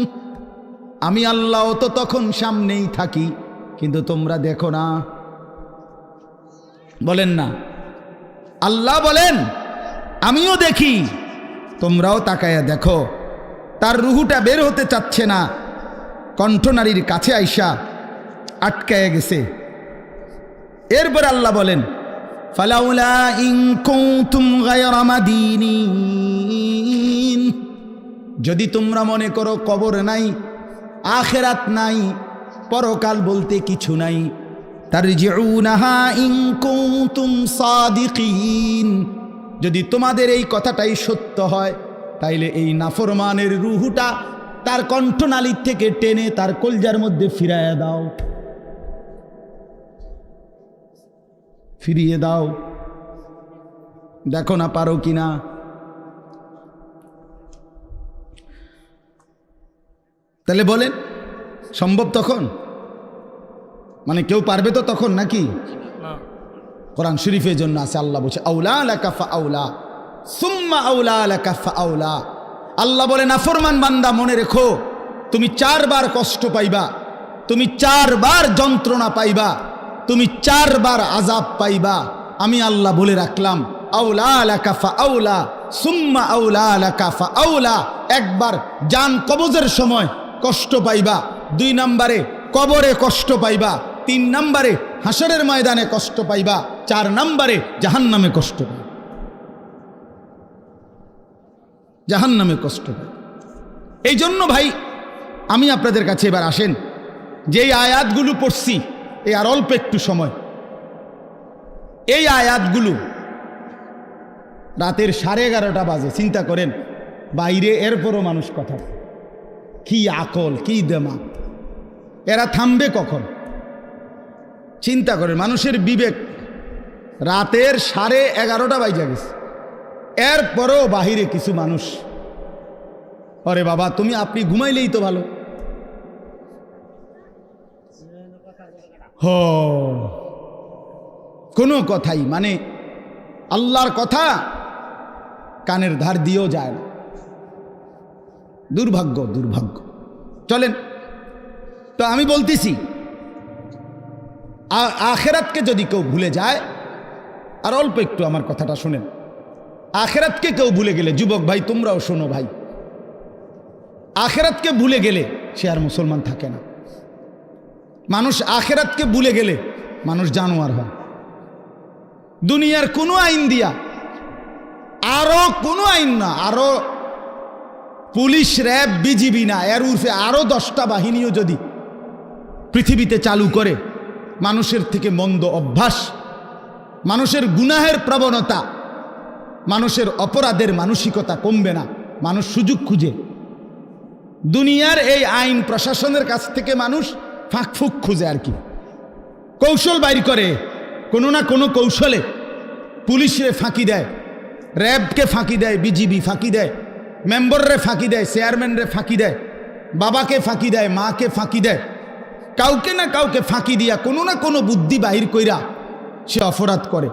আমি আল্লাহ তো তখন সামনেই থাকি কিন্তু তোমরা দেখো না। বলেন না, আল্লাহ বলেন আমিও দেখি, তোমরাও তাকায়া দেখো। তার রুহুটা বের হতে চাচ্ছে না, কণ্ঠনালীর কাছে আইসা আটকায়া গেছে। এরপর আল্লাহ বলেন, ফালাউলা ইন কুনতুম গায়রা মাদিনিন, যদি তোমরা মনে করো কবর নাই, আখিরাত নাই, পরকাল বলতে কিছু নাই, তারজিউনাহা ইন কুনতুম সাদিকিন, যদি তোমাদের এই কথাটাই সত্য হয়, তাইলে এই নাফরমানের রুহুটা তার কণ্ঠনালীর থেকে টেনে তার কলজার মধ্যে ফিরাইয়া দাও, ফিরিয়ে দাও, দেখো না পারো কিনা। তাহলে বলেন সম্ভব তখন? মানে কেউ পারবে তো তখন নাকি? কোরআন শরীফের জন্য আছে, আল্লাহ বলছে আউলা লাকা ফাআউলা সুম্মা আউলা লাকা ফাআউলা। আল্লাহ বলে, নাফরমান বান্দা মনে রেখো, তুমি 4 বার কষ্ট পাইবা, তুমি 4 বার যন্ত্রণা পাইবা, তুমি 4 বার আযাব পাইবা। আমি আল্লাহ বলে রাখলাম, আউলা লাকা ফাআউলা সুম্মা আউলা লাকা ফাআউলা। একবার জান কবজের সময় কষ্ট পাইবা, 2 নম্বরে কবরে কষ্ট পাইবা, 3 নম্বরে হাসরের ময়দানে কষ্ট পাইবা, 4 নম্বরে জাহান্নামে কষ্ট পাইবা, জাহান্নামে কষ্ট পাইবা। এই জন্য ভাই আমি আপনাদের কাছে এবার আসেন, যেই আয়াতগুলো পড়ছি এই আর অল্প একটু সময়, এই আয়াতগুলো রাতের 11:30 বাজে, চিন্তা করেন বাইরে, এরপরও মানুষ কথা, কি আকল, কি দেমা, এরা থামবে কখন? চিন্তা করেন, মানুষের বিবেক, রাতের 11:30 বাজে গেছে, এরপরও বাহিরে কিছু মানুষ, আরে বাবা আপনি ঘুমাইলেই তো ভালো। কোনো কথাই, মানে আল্লাহর কথা কানের ধার দিয়েও যায় না। দুর্ভাগ্য, দুর্ভাগ্য। চলেন তো আমি বলতেছি, আখেরাতকে যদি কেউ ভুলে যায়, আর অল্প একটু আমার কথাটা শুনেন, আখেরাতকে কেউ ভুলে গেলে, যুবক ভাই তোমরাও শোনো ভাই, আখেরাতকে ভুলে গেলে সে আর মুসলমান থাকে না। মানুষ আখেরাতকে ভুলে গেলে মানুষ জানোয়ার হয়। দুনিয়ার কোনো আইন দিয়া, আরো কোনো আইন না, আরো পুলিশ, র্যাব, বিজিবি না, এর উর্ফে আরো 10টা বাহিনীও যদি পৃথিবীতে চালু করে, মানুষের থেকে মন্দ অভ্যাস, মানুষের গুনাহের প্রবণতা, মানুষের অপরাধের মানসিকতা কমবে না। মানুষ সুযোগ খুঁজে, দুনিয়ার এই আইন প্রশাসনের কাছ থেকে মানুষ ফাঁকফুক খুঁজে, আর কি কৌশল বাইর করে, কোনো না কোনো কৌশলে পুলিশরে ফাঁকি দেয়, র্যাবকে ফাঁকি দেয়, বিজিবি ফাঁকি দেয়, মেম্বাররে ফাঁকি দেয়, চেয়ারম্যানরে ফাঁকি দেয়, বাবাকে ফাঁকি দেয়, মাকে ফাঁকি দেয়, কাউকে না কাউকে ফাঁকি দিয়া কোনো না কোনো বুদ্ধি বাহির কইরা সে অপরাধ করে।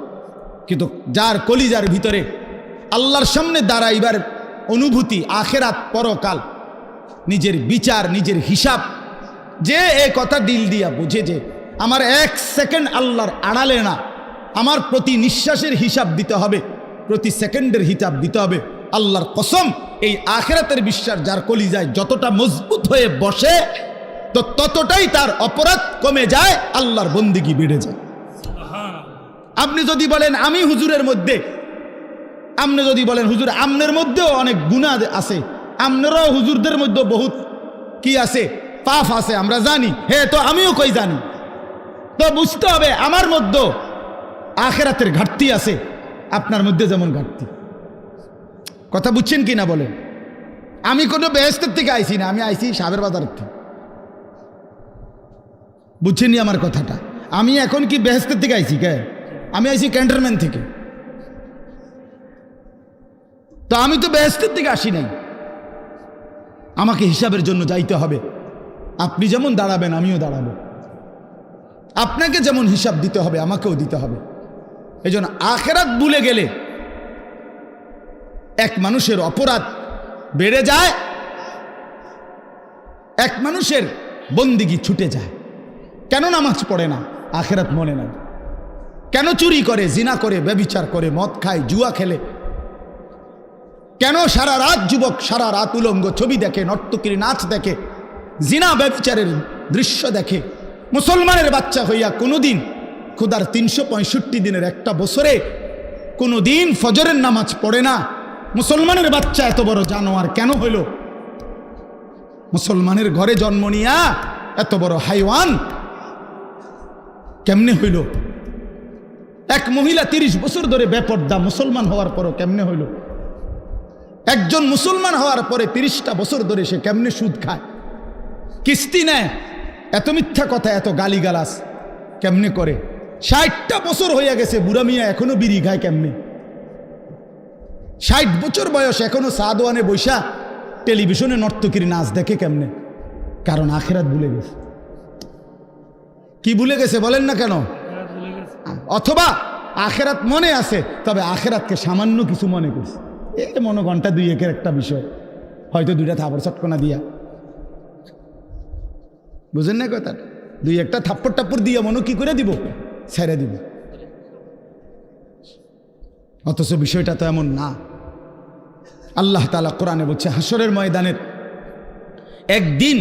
কিন্তু যার কলিজার ভিতরে আল্লাহর সামনে দাঁড়াইবার অনুভূতি, আখেরাত, পরকাল, নিজের বিচার, নিজের হিসাব, যে এই কথা দিল দিয়া বুঝে যে আমার 1 সেকেন্ড আল্লাহর আড়ালে না, আমার প্রতি নিঃশ্বাসের হিসাব দিতে হবে, প্রতি সেকেন্ডের হিসাব দিতে হবে। আল্লাহর কসম, এই আখিরাতের বিশ্বাস যার কলিজায় যতটা মজবুত হয়ে বসে, তো ততটাই তার অপরাধ কমে যায়, আল্লাহর বন্দেগী বেড়ে যায়। আপনি যদি বলেন আমি হুজুরের মধ্যে, আপনি যদি বলেন হুজুর আমনের মধ্যেও অনেক গুনাহ আছে, আমনেরও হুজুরদের মধ্যে বহুত কি আছে, পাপ আছে, আমরা জানি, হ্যাঁ তো আমিও কই জানি, তো বুঝতে হবে আমার মধ্যে আখিরাতের ঘাটতি আছে, আপনার মধ্যে যেমন ঘাটতি। কথা বুঝছেন কি না বলেন? আমি কোনো বেহেশতের থেকে আইছি না, আমি আইছি সাবের বাজারের থেকে। বুঝছেন আমার কথাটা? আমি এখন কি বেহেশতের থেকে আইছি? কে? আমি আইছি ক্যান্টনমেন্ট থেকে। তো আমি তো বেহেশতের থেকে আসি নাই, আমাকে হিসাবের জন্য যাইতে হবে। আপনি যেমন দাঁড়াবেন আমিও দাঁড়াবো, আপনাকে যেমন হিসাব দিতে হবে আমাকেও দিতে হবে। এই জন্য আখিরাত ভুলে গেলে এক মানুষের অপরাধ বেড়ে যায়, এক মানুষের বন্দিগি ছুটে যায়। কেন নামাজ পড়ে না? আখিরাত মনে নাই। কেন চুরি করে, জিনা করে, ব্যভিচার করে, মদ খায়, জুয়া খেলে? কেন সারা রাত যুবক সারা রাত উলঙ্গ ছবি দেখে, নর্তকীর নাচ দেখে, জিনা ব্যভিচারের দৃশ্য দেখে? মুসলমানের বাচ্চা হইয়া কোনোদিন খোদার 365 দিনের একটা বছরে কোনোদিন ফজরের নামাজ পড়ে না। মুসলমানের বাচ্চা এত বড় জানোয়ার কেন হইল? মুসলমানের ঘরে জন্ম নিয়া এত বড় হাইওয়ান কেমনে হইল? এক মহিলা 30 বছর ধরে বেপর্দা, মুসলমান হওয়ার পরও কেমনে হইল? একজন মুসলমান হওয়ার পরে 30টা বছর ধরে সে কেমনে সুদ খায়, কিস্তি নেয়, এত মিথ্যা কথা, এত গালিগালাজ কেমনে করে? 60টা বছর হইয়া গেছে, বুড়া মিয়া এখনো বিড়ি খায় কেমনে? 60 বছর বয়স এখনো সাদওয়ানে বৈশা টেলিভিশনে নর্তকীর নাচ দেখে কেমনে? কারণ আখিরাত ভুলে গেছে। কি ভুলে গেছে বলেন না কেন? অথবা আখিরাত মনে আছে, তবে আখিরাতকে সামান্য কিছু মনে করছে। মনে ঘন্টা 2-1 একটা বিষয়, হয়তো 2টা থাপড় চটকনা দিয়া, বুঝেন না কথা, 2-1টা থাপ্পড় টাপ্পড় দিয়া মনে কি করে দিব, ছেড়ে দিব। অথচ বিষয়টা তো এমন না। আল্লাহ তাআলা কোরআনে বলছে হাসরের ময়দানের একদিন,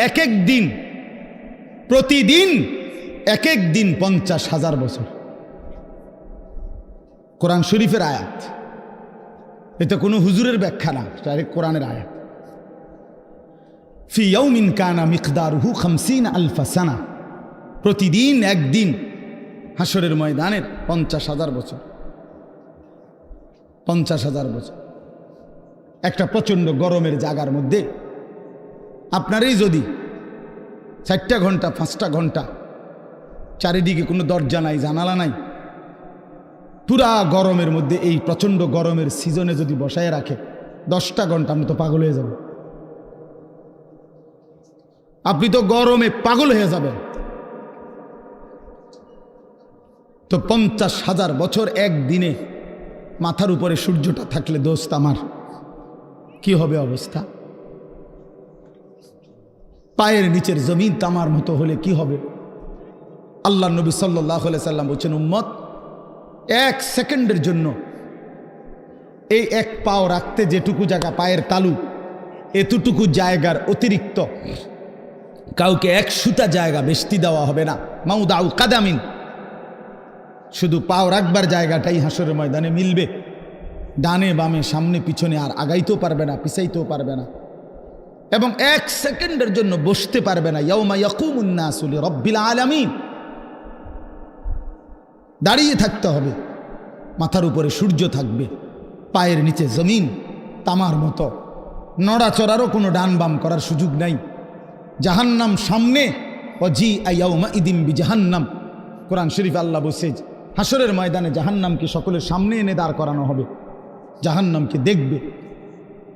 এক এক দিন, প্রতিদিন এক এক দিন 50,000 বছর। কোরআন শরীফের আয়াত, এটা কোনো হুজুরের ব্যাখ্যা না, ডাইরেক্ট কোরআনের আয়াত। ফি ইয়াউমিন কানা মিকদারুহু 50 আলফা সানা, প্রতিদিন একদিন হাসরের ময়দানের 50,000 বছর। 50,000 বছর একটা প্রচণ্ড গরমের জায়গার মধ্যে আপনারই যদি 4টা ঘন্টা 5টা ঘন্টা, চারিদিকে কোনো দরজা নাই, জানালা নাই, পুরা গরমের মধ্যে, এই প্রচণ্ড গরমের সিজনে যদি বসায় রাখে 10টা ঘন্টা, আপনি তো পাগল হয়ে যাবেন। আপনি তো গরমে পাগল হয়ে যাবেন। তো 50,000 বছর একদিনে মাথার উপরে সূর্যটা থাকলে দোস্ত আমার কি হবে অবস্থা? পায়ের নিচের জমিন তামার মতো হলে কি হবে? আল্লাহ নবী সাল্লাল্লাহু আলাইহি সাল্লাম বলছেন, উম্মত 1 সেকেন্ডের জন্য এই এক পাও রাখতে যেটুকু জায়গা, পায়ের তালু, এতটুকু জায়গার অতিরিক্ত কাউকে 1 সুতা জায়গা বেশি দেওয়া হবে না। মাউদাউ কাদামিন, শুধু পাও রাখবার জায়গাটাই হাসরের ময়দানে মিলবে। ডানে বামে সামনে পিছনে আর আগাইতেও পারবে না, পিছাইতেও পারবে না, এবং 1 সেকেন্ডের জন্য বসতে পারবে না। ইয়াউমা ইয়াকুমুন নাসু লিরাব্বিল আলামিন, দাঁড়িয়ে থাকতে হবে। মাথার উপরে সূর্য থাকবে, পায়ের নিচে জমিন তামার মতো, নড়াচড়ারও কোনো ডান বাম করার সুযোগ নাই। জাহান্নাম সামনে, ওয়াজি ইয়াউমা ইদিম বিজাহান্নাম, কোরআন শরীফ আল্লাহ বলছে হাসরের ময়দানে জাহান্নামকে সকলের সামনে এনে দাঁড় করানো হবে, জাহান্নামকে দেখবে।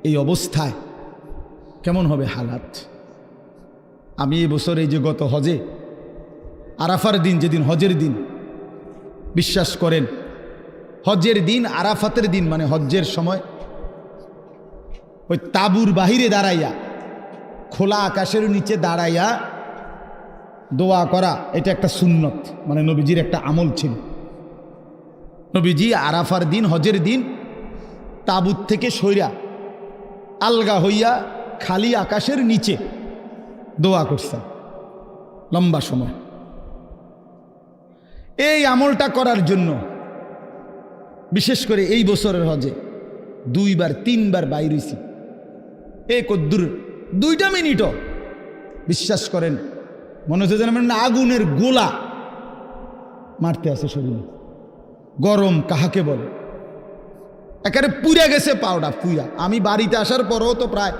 এই অবস্থায় কেমন হবে হালাত? আমি এই বছর এই যে গত হজে আরাফার দিন, যেদিন হজের দিন, বিশ্বাস করেন হজের দিন, আরাফাতের দিন, মানে হজ্জের সময় ওই তাঁবুর বাহিরে দাঁড়াইয়া, খোলা আকাশের নিচে দাঁড়াইয়া দোয়া করা, এটা একটা সুন্নত, মানে নবীজির একটা আমল ছিল। নবীজি আরাফার দিন, হজের দিন তাঁবুত থেকে সইরা আলগা হইয়া খালি আকাশের নিচে দোয়া করছেন লম্বা সময়। এই আমলটা করার জন্য বিশেষ করে এই বছরের হজে 2-3 বাইর হইছি। কদ্দুর 2 মিনিটও বিশ্বাস করেন মনে হচ্ছে যেন আগুনের গোলা মারতে আছে শরীরে। গরম কাহাকে বলে, একেবারে পুড়ে গেছে পাউডার পুইরা। আমি বাড়িতে আসার পরও তো প্রায়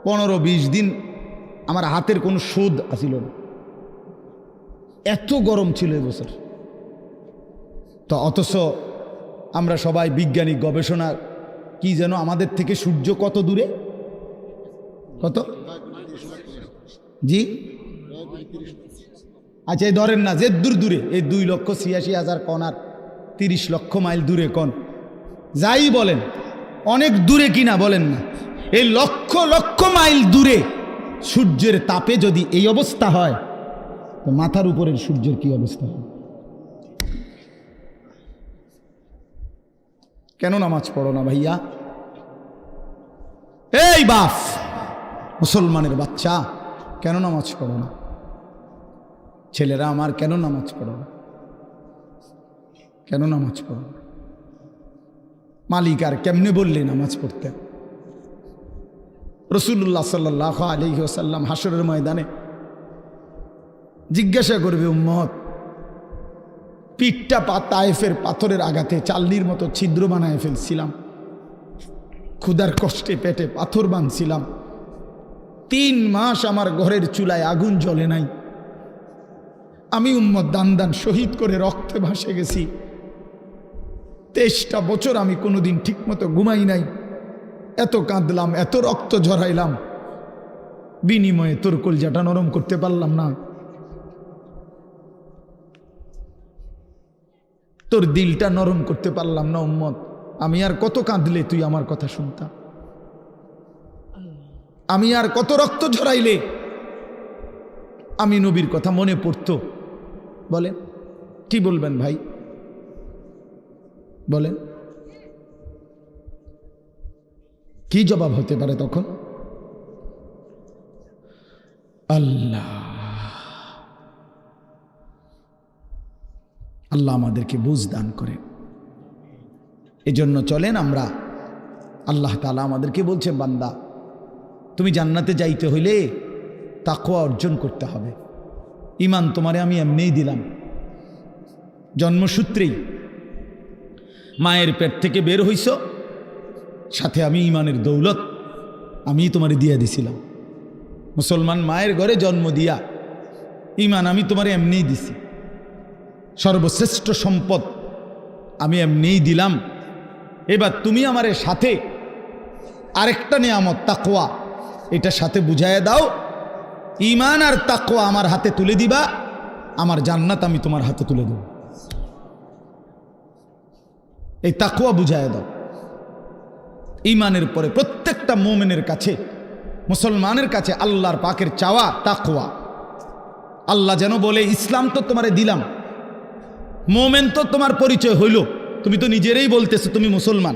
15-20 দিন আমার হাতের কোনো শোধ আসিল না, এত গরম ছিল এবছর। তো অথচ আমরা সবাই বিজ্ঞানিক গবেষণা কি যেন আমাদের থেকে সূর্য কত দূরে, কত জি আচ্ছা এই ধরেন না যে দূর দূরে, এই 2,86,000 কণ আর 30 লক্ষ মাইল দূরে কণ, যাই বলেন অনেক দূরে কিনা বলেন না, এই লক্ষ লক্ষ মাইল দূরে সূর্যের তাপে যদি এই অবস্থা হয়, তো মাথার উপরের সূর্যের কি অবস্থা হয়? কেন নামাজ পড়ো না ভাইয়া? এই বাপ মুসলমানের বাচ্চা, কেন নামাজ পড়ো না? ছেলেরা আমার, কেন নামাজ পড়ো না? কেন নামাজ পড়ো না? মালিক আর কেমনে বললে নামাজ পড়তে? রাসূলুল্লাহ সাল্লাল্লাহু আলাইহি ওয়াসাল্লাম হাসরের ময়দানে জিজ্ঞাসা করবে, উম্মত পিঠটা তায়েফের পাথরের আঘাতে চাল্লির মতো ছিদ্র বানায় ফেলছিলাম, ক্ষুধার কষ্টে পেটে পাথর বাঁধছিলাম, 3 মাস আমার ঘরের চুলায় আগুন জ্বলে নাই, আমি উম্মত দান দান শহীদ করে রক্তে ভাসে গেছি, 23টা বছর আমি কোনোদিন ঠিকমতো ঘুমাই নাই, এত কাঁদলাম, এত রক্ত ঝরাইলাম, বিনিময়ে তোর কলজাটা নরম করতে পারলাম না, তোর দিলটা নরম করতে পারলাম না উম্মত। আমি আর কত কাঁদলে তুই আমার কথা শুনতাম? আমি আর কত রক্ত ঝরাইলে আমি নবীর কথা মনে পড়তো? বলেন কি বলবেন ভাই, বলেন কি জবাব হতে পারে তখন? আল্লাহ আল্লাহ আমাদেরকে বুঝ দান করে। এজন্য চলেন আমরা, আল্লাহ তাআলা আমাদেরকে বলছে, বান্দা তুমি জান্নাতে যাইতে হইলে তাকওয়া অর্জন করতে হবে। ঈমান তোমারে আমি এমনিই দিলাম, জন্মসূত্রেই মায়ের পেট থেকে বের হইছ, সাথে আমি ঈমানের দৌলত আমি তোমারে দিয়া দিছিলাম। মুসলমান মায়ের ঘরে জন্ম দিয়া ঈমান আমি তোমারে এমনিই দিছি, সর্বশ্রেষ্ঠ সম্পদ আমি এমনিই দিলাম। এবার তুমি আমারে সাথে আরেকটা নিয়ামত তাকওয়া, এটা সাথে বুঝাইয়া দাও, ঈমান আর তাকওয়া আমার হাতে তুলে দিবা, আমার জান্নাত আমি তোমার হাতে তুলে দেব। এই তাকওয়া বুঝাইয়া দাও। ঈমানের পরে প্রত্যেকটা মুমিনের কাছে, মুসলমানের কাছে আল্লাহর পাকের চাওয়া তাকওয়া। আল্লাহ যেন বলে, ইসলাম তো তোমারে দিলাম, মোমেন তো তোমার পরিচয় হইল, তুমি তো নিজেরাই বলতেছো তুমি মুসলমান,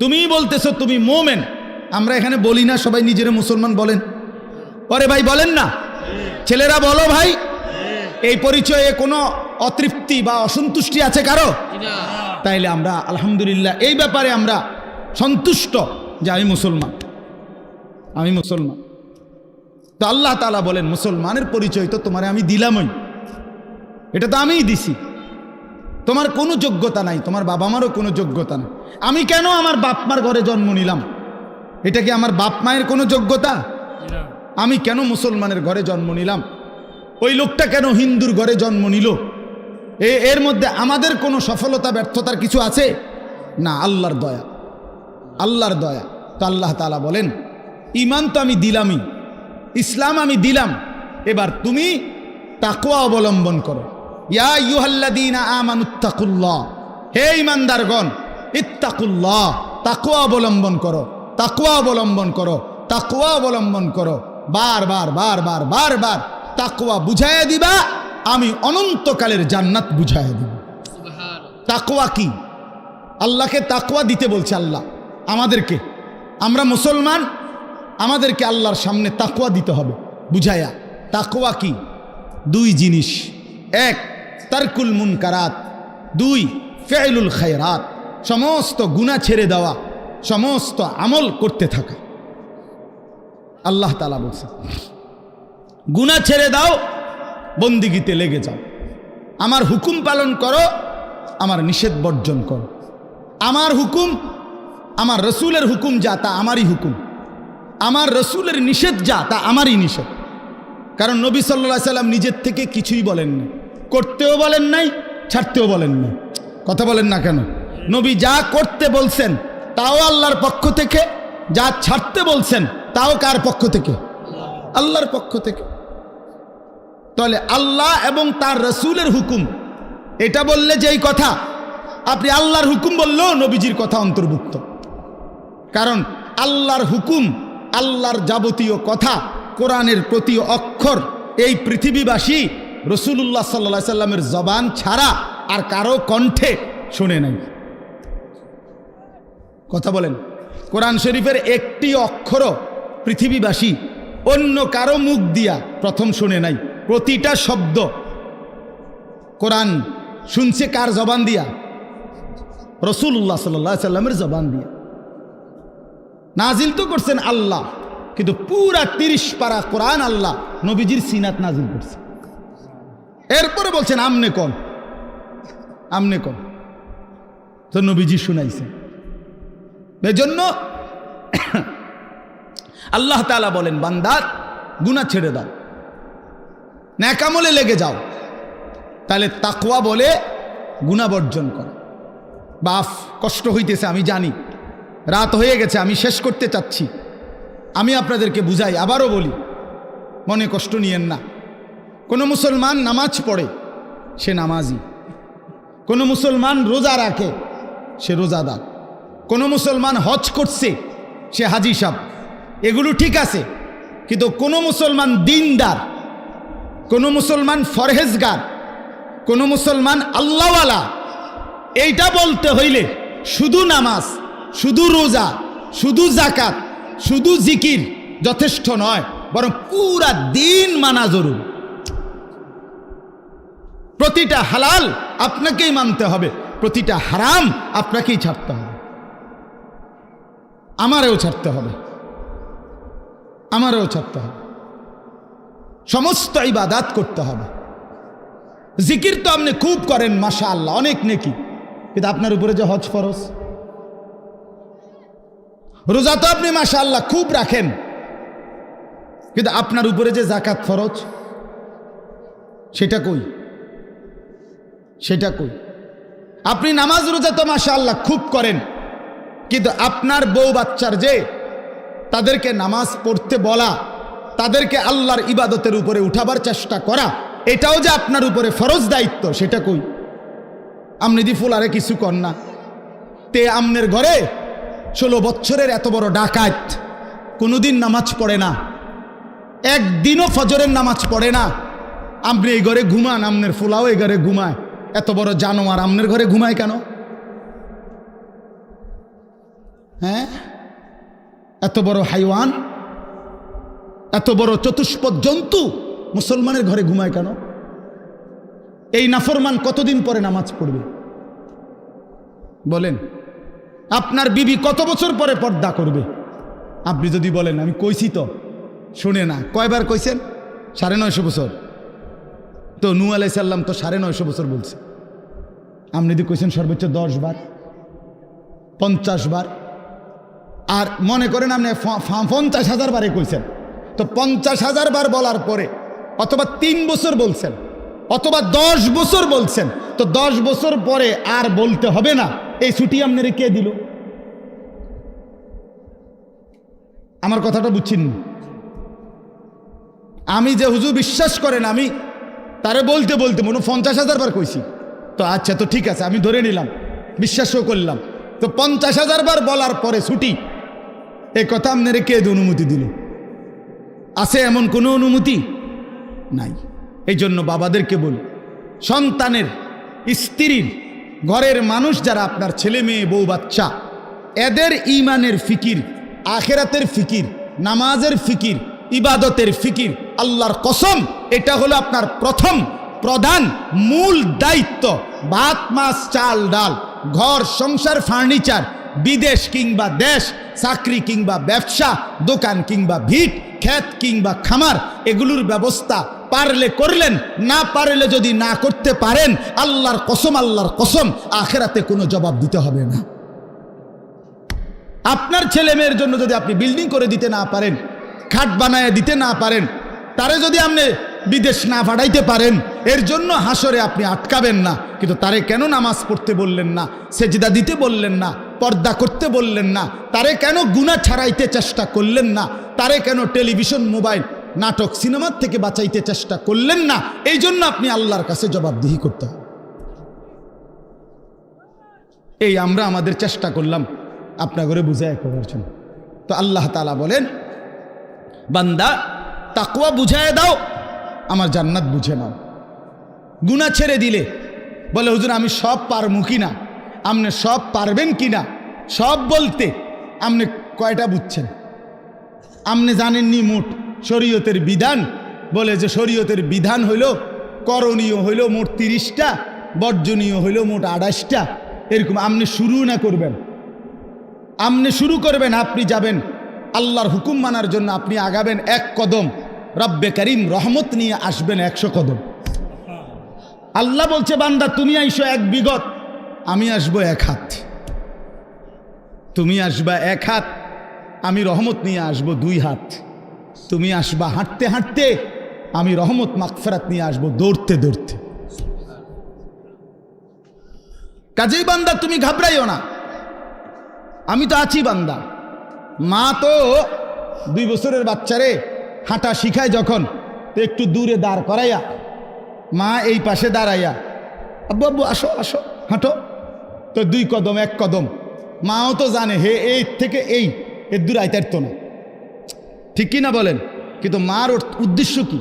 তুমিই বলতেছো তুমি মোমেন। আমরা এখানে বলি না সবাই নিজেরা মুসলমান বলেন? ওরে ভাই বলেন না, ছেলেরা বলো ভাই, এই পরিচয়ে কোনো অতৃপ্তি বা অসন্তুষ্টি আছে কারো? তাইলে আমরা আলহামদুলিল্লাহ এই ব্যাপারে আমরা সন্তুষ্ট যে আমি মুসলমান, আমি মুসলমান। তো আল্লাহ তাআলা বলেন, মুসলমানের পরিচয় তো তোমারে আমি দিলামই, এটা তো আমিই দিছি, তোমার কোনো যোগ্যতা নাই, তোমার বাবা মারও কোনো যোগ্যতা নাই। আমি কেন আমার বাপ মার ঘরে জন্ম নিলাম? এটা কি আমার বাপ মায়ের কোনো যোগ্যতা? আমি কেন মুসলমানের ঘরে জন্ম নিলাম? ওই লোকটা কেন হিন্দুর ঘরে জন্ম নিল? এর মধ্যে আমাদের কোনো সফলতা ব্যর্থতার কিছু আছে? না, আল্লাহর দয়া, আল্লাহর দয়া। তো আল্লাহ তাআলা বলেন, ঈমান তো আমি দিলামই, ইসলাম আমি দিলাম, এবার তুমি তাকওয়া অবলম্বন করো। ইয়া আইয়ুহাল্লাযীনা আমানুত্তাকুল্লাহ, হে ঈমানদারগণ, ইত্তাকুল্লাহ, তাকওয়া অবলম্বন করো। তাকওয়া অবলম্বন করো, তাকওয়া অবলম্বন করো। বারবার বারবার বারবার তাকওয়া বুঝাইয়া দিবা, আমি অনন্তকালের জান্নাত বুঝাইয়া দিব। তাকওয়া কি? আল্লাহকে তাকওয়া দিতে বলছে আল্লাহ আমাদেরকে। আমরা মুসলমান, আমাদেরকে আল্লাহর সামনে তাকওয়া দিতে হবে বুঝাইয়া। তাকওয়া কি? দুই জিনিস, এক তারকুল মুনকারাত, দুই ফেইলুল খায়রাত, সমস্ত গুনাহ ছেড়ে দেওয়া, সমস্ত আমল করতে থাকা। আল্লাহ তাআলা বলছে গুনাহ ছেড়ে দাও, বন্দিগিতে লেগে যাও, আমার হুকুম পালন করো, আমার নিষেধ বর্জন করো। আমার হুকুম, আমার রসুলের হুকুম যা তা আমারই হুকুম, আমার রসুলের নিষেধ যা তা আমারই নিষেধ। কারণ নবী সাল্লাল্লাহু আলাইহি সাল্লাম নিজের থেকে কিছুই বলেন নাই, করতেও বলেন নাই, ছাড়তেও বলেন নাই। কথা বলেন না কেন? নবী যা করতে বলছেন তাও আল্লাহর পক্ষ থেকে, যা ছাড়তে বলছেন তাও কার পক্ষ থেকে? আল্লাহর পক্ষ থেকে। তাহলে আল্লাহ এবং তার রসুলের হুকুম এটা বললে যেই কথা, আপনি আল্লাহর হুকুম বললেও নবীজির কথা অন্তর্ভুক্ত। কারণ আল্লাহর হুকুম, আল্লাহর যাবতীয় কথা, কোরআনের প্রতি অক্ষর এই পৃথিবীবাসী রাসূলুল্লাহ সাল্লাল্লাহু আলাইহি সাল্লামের জবান ছাড়া আর কারো কণ্ঠে শুনে নাই। কথা বলেন, কোরআন শরীফের একটি অক্ষরও পৃথিবীবাসী অন্য কারো মুখ দিয়া প্রথম শুনে নাই। প্রতিটা শব্দ কোরআন শুনছে কার জবান দিয়া? রাসূলুল্লাহ সাল্লাল্লাহু আলাইহি সাল্লামের জবান দিয়া। নাজিল তো করছেন আল্লাহ, কিন্তু পুরা 30 পারা কোরআন আল্লাহ নবীজির সিনাত নাজিল করছে। এরপরে বলছেন আমনে কোন, আমনে কোন, তো নবীজি শুনাইছে। এজন্য আল্লাহ তাআলা বলেন বান্দা গুনাহ ছেড়ে দাও, নেক আমলে লেগে যাও। তাহলে তাকওয়া বলে গুনাহ বর্জন করো। বাফ কষ্ট হইতেছে আমি জানি, রাত হয়ে গেছে, আমি শেষ করতে চাচ্ছি। আমি আপনাদেরকে বুঝাই, আবারও বলি, মনে কষ্ট নিয়েন না। কোনো মুসলমান নামাজ পড়ে, সে নামাজি। কোনো মুসলমান রোজা রাখে, সে রোজাদার। কোনো মুসলমান হজ করছে, সে হাজি সাহেব। এগুলো ঠিক আছে, কিন্তু কোনো মুসলমান দিনদার, কোনো মুসলমান ফরহেজগার, কোনো মুসলমান আল্লাহওয়ালা, এইটা বলতে হইলে শুধু নামাজ, শুধু রোজা, শুধু জাকাত, শুধু জিকির যথেষ্ট নয়, বরং পুরা দিন মানা জরুরি। প্রতিটা হালাল আপনাকেই মানতে হবে, প্রতিটা হারাম আপনাকেই ছাড়তে হবে, আমারও ছাড়তে হবে, আমারও ছাড়তে হবে। সমস্ত ইবাদাত করতে হবে। জিকির তো আপনি খুব করেন, মাশাআল্লাহ, অনেক নেকি, কিন্তু আপনার উপরে যে হজ ফরজ। রোজা তো আপনি মাশাআল্লাহ খুব রাখেন, কিন্তু আপনার উপরে যে জাকাত ফরজ, সেটা কই? সেটা কই? আপনি নামাজ রোজা তো মাশাআল্লাহ খুব করেন, কিন্তু আপনার বউ বাচ্চার যে তাদেরকে নামাজ পড়তে বলা, তাদেরকে আল্লাহর ইবাদতের উপরে উঠাবার চেষ্টা করা, এটাও যে আপনার উপরে ফরজ দায়িত্ব, সেটা কই? আপনি দি ফুলারে কিছু কর না। তে আমনের ঘরে 16 বছরের এত বড় ডাকাত কোনোদিন নামাজ পড়ে না, একদিনও ফজরের নামাজ পড়ে না। আপনি এই ঘরে ঘুমান, আমনের ফুলাও এই ঘরে ঘুমায়। এত বড় জানোয়ার আমনের ঘরে ঘুমায় কেন? হ্যাঁ, এত বড় হাইওয়ান, এত বড় চতুষ্পদ জন্তু মুসলমানের ঘরে ঘুমায় কেন? এই নাফরমান কতদিন পরে নামাজ পড়বে বলেন? আপনার বিবি কত বছর পরে পর্দা করবে? আপনি যদি বলেন আমি কইছি তো, শুনে না। কয়বার কইছেন? 950 বছর। তো নূহ আলাইহিস সালাম তো 950 বছর বলছে। আপনি যদি কইছেন সর্বোচ্চ 10 বার, 50 বার, আর মনে করেন আপনি 50,000 বারে কইছেন, তো 50,000 বার বলার পরে অথবা 3 বছর বলছেন, অথবা 10 বছর বলছেন, তো 10 বছর পরে আর বলতে হবে না, এই ছুটি আপনারে কে দিল? আমার কথাটা বুঝছেন? আমি যে হুজুর বিশ্বাস করেন, আমি তারে বলতে বলতে মনে 50,000 বার কইছি, তো আচ্ছা, তো ঠিক আছে, আমি ধরে নিলাম, বিশ্বাসও করলাম। তো 50,000 বার বলার পরে ছুটি, এই কথা আপনারে কে অনুমতি দিল? আছে এমন কোনো অনুমতি নাই। এই জন্য বাবাদেরকে বলি, সন্তানের, স্ত্রীর, ঘরের মানুষ যারা আপনার ছেলে মেয়ে বউ বাচ্চা, এদের ঈমানের ফিকির, আখিরাতের ফিকির, নামাজের ফিকির, ইবাদতের ফিকির, আল্লাহর কসম এটা হলো আপনার প্রথম প্রধান মূল দায়িত্ব। ভাত মাছ চাল ডাল, ঘর সংসার ফার্নিচার, বিদেশ কিংবা দেশ, চাকরি কিংবা ব্যবসা, দোকান কিংবা ভিট, ক্ষেত কিংবা খামার, এগুলোর ব্যবস্থা পারলে করলেন, না পারলে যদি না করতে পারেন, আল্লাহর কসম আখিরাতে কোনো জবাব দিতে হবে না। আপনার ছেলে মেয়ের জন্য যদি আপনি বিল্ডিং করে দিতে না পারেন, খাট বানায় দিতে না পারেন, তারে যদি আপনি বিদেশ না পাঠাইতে পারেন, এর জন্য হাসরে আপনি আটকাবেন না। কিন্তু তারে কেন নামাজ পড়তে বললেন না, সেজদা দিতে বললেন না, পর্দা করতে বললেন না, তারে কেন গুনাহ ছাড়াইতে চেষ্টা করলেন না, তারে কেন টেলিভিশন, মোবাইল, নাটক, সিনেমার থেকে বাঁচাইতে চেষ্টা করলেন না, এই জন্য আপনি আল্লাহর কাছে জবাবদিহি করতে হবে। এই আমরা আমাদের চেষ্টা করলাম আপনার ঘরে বুঝায় করার জন্য। তো আল্লাহ তাআলা বলেন, বান্দা তাকওয়া বুঝায় দাও, আমার জান্নাত বুঝে নাও। গুনাহ ছেড়ে দিলে বলে, হুজুর আমি সব পারমু কিনা? আপনি সব পারবেন কিনা? সব বলতে আপনি কয়টা বুঝছেন? আপনি জানেননি মোট শরীয়তের বিধান? বলে যে শরীয়তের বিধান হইল, করণীয় হইল মোট 30টা, বর্জনীয় হইল মোট 28টা। এরকম আপনি শুরু না করবেন, আপনি শুরু করবেন, আপনি যাবেন আল্লাহর হুকুম মানার জন্য, আপনি আগাবেন 1 কদম, রব্বে করিম রহমত নিয়ে আসবেন 100 কদম। আল্লাহ বলছে, বান্দা তুমি আইসো 1 বিঘত, আমি আসবো 1 হাত। তুমি আসবা 1 হাত, আমি রহমত নিয়ে আসবো 2 হাত। তুমি আসবা হাঁটতে হাঁটতে, আমি রহমত মাগফিরাত নিয়ে আসবো দৌড়তে দৌড়তে। কাজেই বান্দা তুমি ঘাবড়াইও না, আমি তো আছি বান্দা। মা তো 2 বছরের বাচ্চারে হাঁটা শিখায় যখন, তো একটু দূরে দাঁড় করাইয়া, মা এই পাশে দাঁড়াইয়া, আব্বু আব্বু আসো আসো হাঁটো, তো 2 কদম 1 কদম। মাও তো জানে হে এই থেকে এই এর দূর আইতে পারতো না, ঠিক কি না বলেন? কিন্তু মার উদ্দেশ্য কি?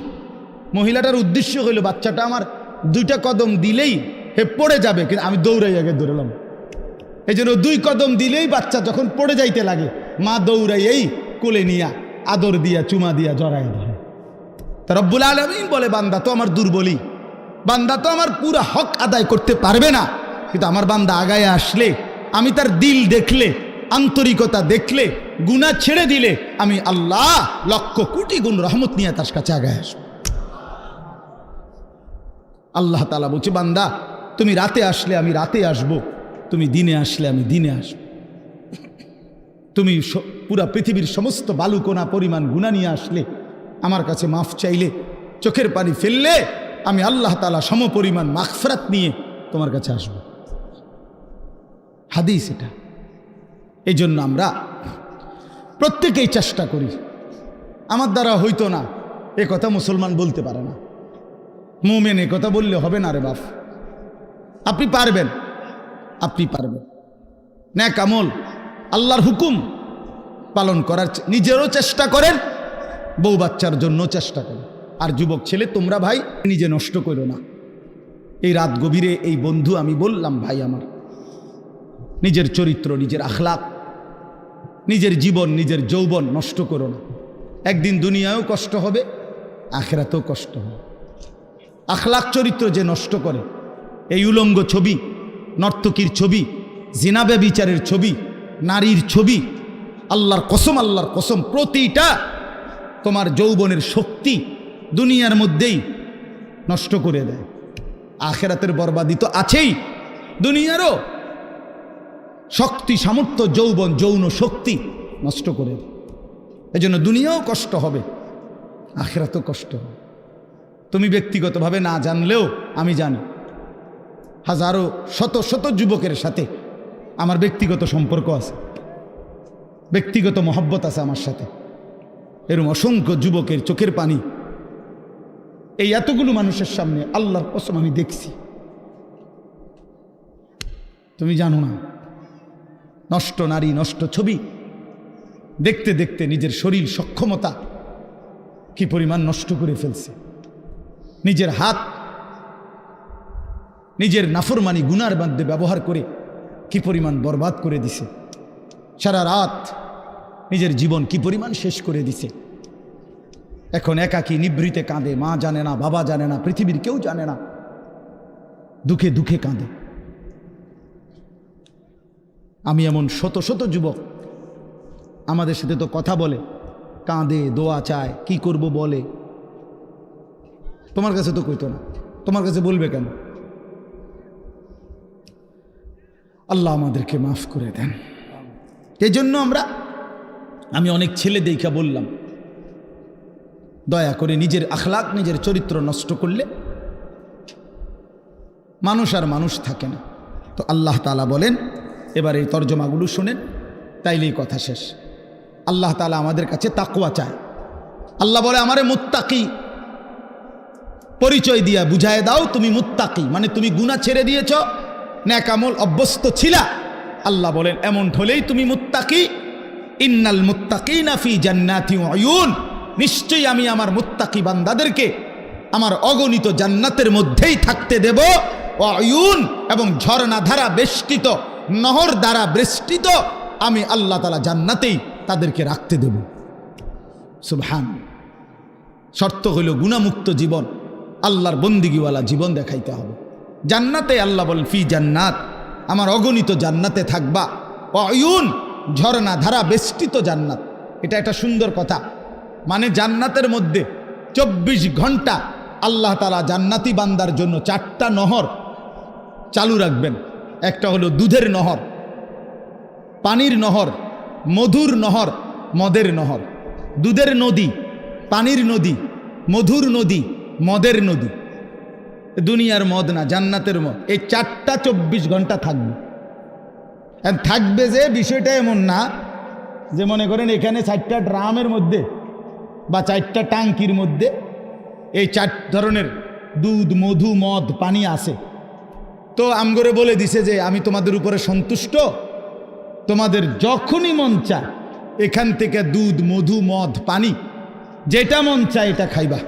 মহিলাটার উদ্দেশ্য হইল বাচ্চাটা আমার 2টা কদম দিলেই হে পড়ে যাবে, কিন্তু আমি দৌড়াই আগে দৌড়ালাম। এই জন্য 2 কদম দিলেই বাচ্চা যখন পড়ে যাইতে লাগে, মা দৌড়াইয়েই কোলে নিয়া আদর দিয়া চুমা দিয়া জড়াই ধরে। তা রব্বুল আলামিন বলে, বান্দা তো আমার দুর্বলী, বান্দা তো আমার পুরা হক আদায় করতে পারবে না, কিন্তু আমার বান্দা আগায় আসলে, আমি তার দিল দেখলে, আন্তরিকতা দেখলে, গুনাহ ছেড়ে দিলে, আমি আল্লাহ লক্ষ কোটি গুণ রহমত নিয়ে তার কাছে আগায় আসবো। আল্লাহ তাআলা বলছে, বান্দা তুমি রাতে আসলে আমি রাতে আসব, তুমি দিনে আসলে আমি দিনে আসব। তুমি পুরা পৃথিবীর সমস্ত বালুকণা পরিমাণ গুনাহ নিয়ে আসলে, আমার কাছে মাফ চাইলে, চোখের পানি ফেললে, আমি আল্লাহ তাআলা সমপরিমাণ মাগফিরাত নিয়ে তোমার কাছে আসব। হাদিস এটা। এই জন্য আমরা প্রত্যেকেই চেষ্টা করি। আমার দ্বারা হইতো না এ কথা মুসলমান বলতে পারে না, মুমিন এ কথা বললে হবে না রে বাপ। আপনি পারবেন, আপনি পারবেন। নেক আমল, আল্লাহর হুকুম পালন করার নিজেরও চেষ্টা করেন, বউ বাচ্চার জন্য চেষ্টা করেন। আর যুবক ছেলে তোমরা ভাই নিজে নষ্ট করো না। এই রাত গভীরে এই বন্ধু আমি বললাম, ভাই আমার নিজের চরিত্র, নিজের আখলাক, নিজের জীবন, নিজের যৌবন নষ্ট করো না। একদিন দুনিয়ায়ও কষ্ট হবে, আখিরাতেও কষ্ট হবে। আখলাক চরিত্র যে নষ্ট করে, এই উলঙ্গ ছবি, নর্তকীর ছবি, জিনা ব্যভিচারের ছবি, নারীর ছবি, আল্লাহর কসম প্রতিটা তোমার যৌবনের শক্তি দুনিয়ার মধ্যেই নষ্ট করে দেয়। আখিরাতের বরবাদি তো আছেই, দুনিয়ারও শক্তি, সামর্থ্য, যৌবন, যৌন শক্তি নষ্ট করে দেয়। এই জন্য দুনিয়াও কষ্ট হবে, আখিরাতেও কষ্ট হবে। তুমি ব্যক্তিগতভাবে না জানলেও আমি জানি, হাজারো শত শত যুবকের সাথে আমার ব্যক্তিগত সম্পর্ক আছে, ব্যক্তিগত মহব্বত আছে আমার সাথে। এরকম অসংখ্য যুবকের চোখের পানি এই এতগুলো মানুষের সামনে আল্লাহর কসম আমি দেখছি। তুমি জানো না, নষ্ট নারী, নষ্ট ছবি, দেখতে দেখতে নিজের শরীর সক্ষমতা কি পরিমাণ নষ্ট করে ফেলছে, নিজের হাত নিজের নাফরমানি গুনার মধ্যে ব্যবহার করে কি পরিমাণ বরবাদ করে দিছে, সারা রাত নিজের জীবন কি পরিমাণ শেষ করে দিছে। এখন একাকী নিভৃতে কাঁদে, মা জানে না, বাবা জানে না, পৃথিবীর কেউ জানে না, দুঃখে দুঃখে কাঁদে। আমি এমন শত শত যুবক আমাদের সাথে তো কথা বলে, কাঁদে, দোয়া চায়, কি করব বলে। তোমার কাছে তো কইতো না, তোমার কাছে বলবে কেন? আল্লাহ আমাদেরকে মাফ করে দেন। এই জন্য আমি অনেক ছেলে দেখা বললাম, দয়া করে নিজের আখলাক, নিজের চরিত্র নষ্ট করলে মানুষ আর মানুষ থাকে না। তো আল্লাহ তাআলা বলেন, এবার এই তর্জমাগুলো শুনেন, তাইলেই কথা শেষ। আল্লাহ তাআলা আমাদের কাছে তাকওয়া চায়। আল্লাহ বলে, আমারে মুত্তাকি পরিচয় দিয়া বুঝায় দাও তুমি মুত্তাকি, মানে তুমি গুনাহ ছেড়ে দিয়েছ, নেক আমল অভ্যস্ত ছিলা। আল্লাহ বলেন, এমন হলেই তুমি মুত্তাকি। ইন্নাল মুত্তাকিনা ফি জান্নাতি ওয়া উয়ুন, নিশ্চয়ই আমি আমার মুত্তাকি বান্দাদেরকে আমার অগণিত জান্নাতের মধ্যেই থাকতে দেব। ওয়া উয়ুন, এবং ঝর্ণা ধারা বেষ্টিত, নহর দ্বারা বেষ্টিত আমি আল্লাহ তাআলা জান্নাতেই তাদেরকে রাখতে দেব। সুবহান। শর্ত হইল গুনাহমুক্ত জীবন, আল্লাহর বন্দিগিওয়ালা জীবন দেখাইতে হবে। জান্নাতে আল্লাহ বলেন, ফি জান্নাত, আমার অগণিত জান্নাতে থাকবা। অয়ুন, ঝর্ণা ধারা বেষ্টিত জান্নাত। এটা একটা সুন্দর কথা, মানে জান্নাতের মধ্যে 24 ঘন্টা আল্লাহ তাআলা জান্নাতি বান্দার জন্য 4টা নহর চালু রাখবেন। একটা হলো দুধের নহর, পানির নহর, মধুর নহর, মদের নহর। দুধের নদী, পানির নদী, মধুর নদী, মদের নদী। দুনিয়ার মদ না, জান্নাতের মদ। এই 4টা 24 ঘন্টা থাকবে। থাকবে যে বিষয়টা এমন না যে মনে করেন এখানে 4টা ড্রামের মধ্যে বা 4টা টাঙ্কির মধ্যে এই 4 ধরনের দুধ, মধু, মদ, পানি আছে। তো আমগরে বলে দিছে যে আমি তোমাদের উপরে সন্তুষ্ট, তোমাদের যখনই মন চায় এখান থেকে দুধ, মধু, মদ, পানি যেটা মন চায় এটা খাইবা।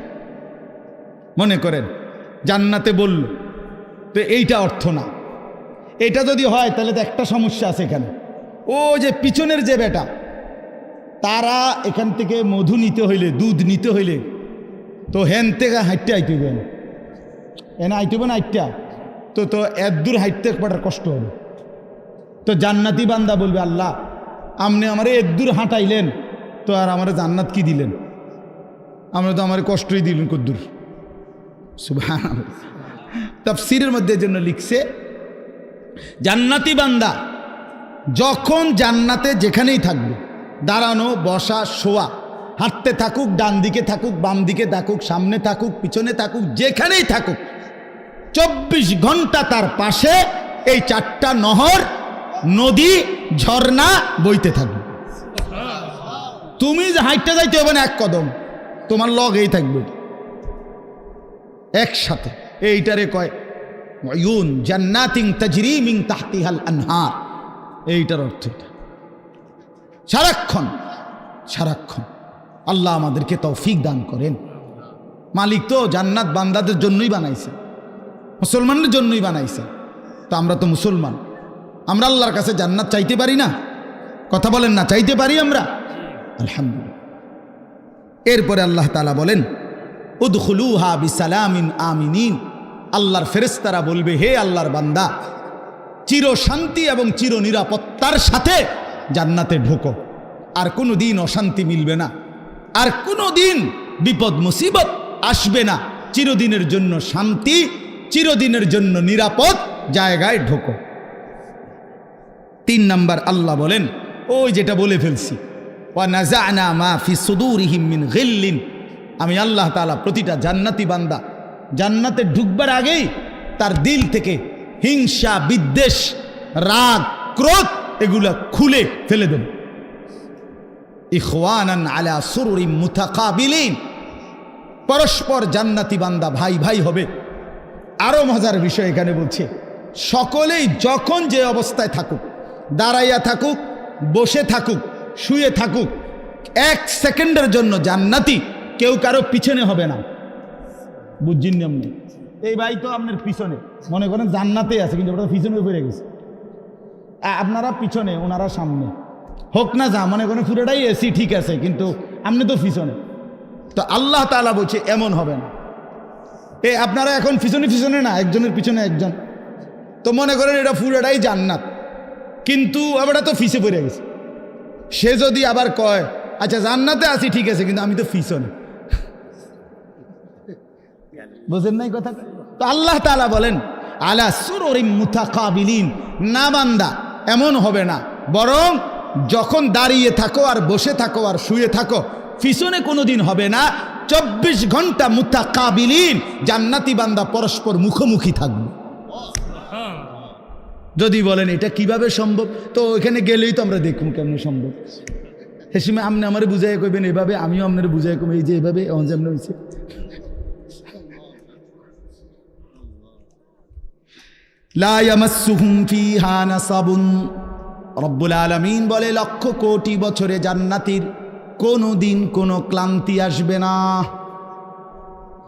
মনে করেন জান্নাতে বলল, তো এইটা অর্থ না। এটা যদি হয় তাহলে তো একটা সমস্যা আছে এখানে। ও যে পিছনের যে বেটা, তারা এখান থেকে মধু নিতে হইলে, দুধ নিতে হইলে তো হেন থেকে হাইটতে আইতে হইবেন, এনে আইতে হবে না আইটটা, তো এত দূর হাইটতে একবার কষ্ট হবে। তো জান্নাতি বান্দা বলবে, আল্লাহ আপনি আমারে এত দূর হাঁটাইলেন, তো আর আমার জান্নাত কি দিলেন? আমরা তো আমার কষ্টই দিলেন কদ্দূর। সুবহানাল্লাহ। তাফসীরের মধ্যে জন্য লিখছে, জান্নাতি বান্দা যখন জান্নাতে যেখানেই থাকবে, দাঁড়ানো, বসা, শোয়া, হাঁটতে থাকুক, ডান দিকে থাকুক, বাম দিকে থাকুক, সামনে থাকুক, পিছনে থাকুক, যেখানেই থাকুক, 24 ঘন্টা তার পাশে এই 4টা নহর, নদী, ঝর্ণা বইতে থাকবে। তুমি হাঁটতে যাইতে হবে না এক কদম, তোমার লগেই থাকবে একসাথে। এইটারে কয় ওয়ায়ুন জান্নাতিন তাজরি মিন তাহতিহাল আনহার। এইটার অর্থ এটা। সারাক্ষণ সারাক্ষণ আল্লাহ আমাদেরকে তৌফিক দান করেন। মালিক তো জান্নাত বান্দাদের জন্যই বানাইছে, মুসলমানদের জন্যই বানাইছে। তো আমরা তো মুসলমান, আমরা আল্লাহর কাছে জান্নাত চাইতে পারি না? কথা বলেন না, চাইতে পারি আমরা? আলহামদুলিল্লাহ। এরপরে আল্লাহ তাআলা বলেন, উদখুলুহা বিসালামিন আমিনিন। আল্লাহর ফেরেশতারা বলবে, হে আল্লাহর বান্দা, চির শান্তি এবং চির নিরাপত্তার সাথে জান্নাতে ঢোকো। আর কোনো দিন অশান্তি মিলবে না, আর কোনো দিন বিপদ মুসিবত আসবে না। চিরদিনের জন্য শান্তি, চিরদিনের জন্য নিরাপদ জায়গায় ঢোকো। 3 নাম্বার আল্লাহ বলেন, ওই যেটা বলে ফেলছি, ওয়া নাযা'না মা ফি সুদুরিহিম মিন গিল্লিন। আমি আল্লাহ তাআলা প্রতিটা জান্নাতি বান্দা জান্নাতে ঢুকবার আগেই তার দিল থেকে হিংসা, বিদ্বেষ, রাগ, ক্রোধ এগুলা খুলে ফেলে দেব। ইখওয়ানান আলা সুরুরিম মুতাকাবিলিন। পরস্পর জান্নাতি বান্দা ভাই ভাই হবে। আরো মজার বিষয় এখানে বলছে, সকলেই যখন যে অবস্থায় থাকুক, দাঁড়াইয়া থাকুক, বসে থাকুক, শুয়ে থাকুক, এক সেকেন্ডের জন্য জান্নাতি কেউ কারো পিছনে হবে না। বুঝছেন আপনি? এই ভাই তো আপনার পিছনে, মনে করেন জান্নাতে আছে কিন্তু ওটা পিছনে পড়ে গেছে, আপনারা পিছনে ওনারা সামনে, হোক না যা মনে করেন পুরোটাই এসি ঠিক আছে কিন্তু আপনি তো পিছনে। তো আল্লাহ তাআলা বলছে এমন হবে না। আপনারা এখন পিছনে পিছনে না, একজনের পিছনে একজন, তো মনে করেন এটা পুরোটাই জান্নাত কিন্তু আবার তো ফিসে পড়ে গেছে। সে যদি আবার কয় আচ্ছা জান্নাতে আছি ঠিক আছে কিন্তু আমি তো পিছনে, বুঝেন নাই কথা? তো আল্লাহ তাআলা বলেন আলা সুরুরিম মুতাকাবিলিন, না বান্দা এমন হবে না, বরং যখন দাঁড়িয়ে থাকো আর বসে থাকো আর শুয়ে থাকো পিছনে কোনোদিন হবে না। 24 ঘন্টা মুতাকাবিলিন, জান্নাতি বান্দা পরস্পর মুখোমুখি থাকবে। যদি বলেন এটা কিভাবে সম্ভব, তো ওইখানে গেলেই তো আমরা দেখুন কেমন সম্ভব। হেসিমে আপনি আমারে বুঝাই কইবেন এভাবে, আমিও আপনার বুঝাই কইব এই যে এভাবে যেমন হয়েছে। লা ইয়ামাসসুহুম ফিহা নাসাবুন, রব্বুল আলামিন বলে লক্ষ কোটি বছরে জান্নাতীর কোনো দিন কোনো ক্লান্তি আসবে না।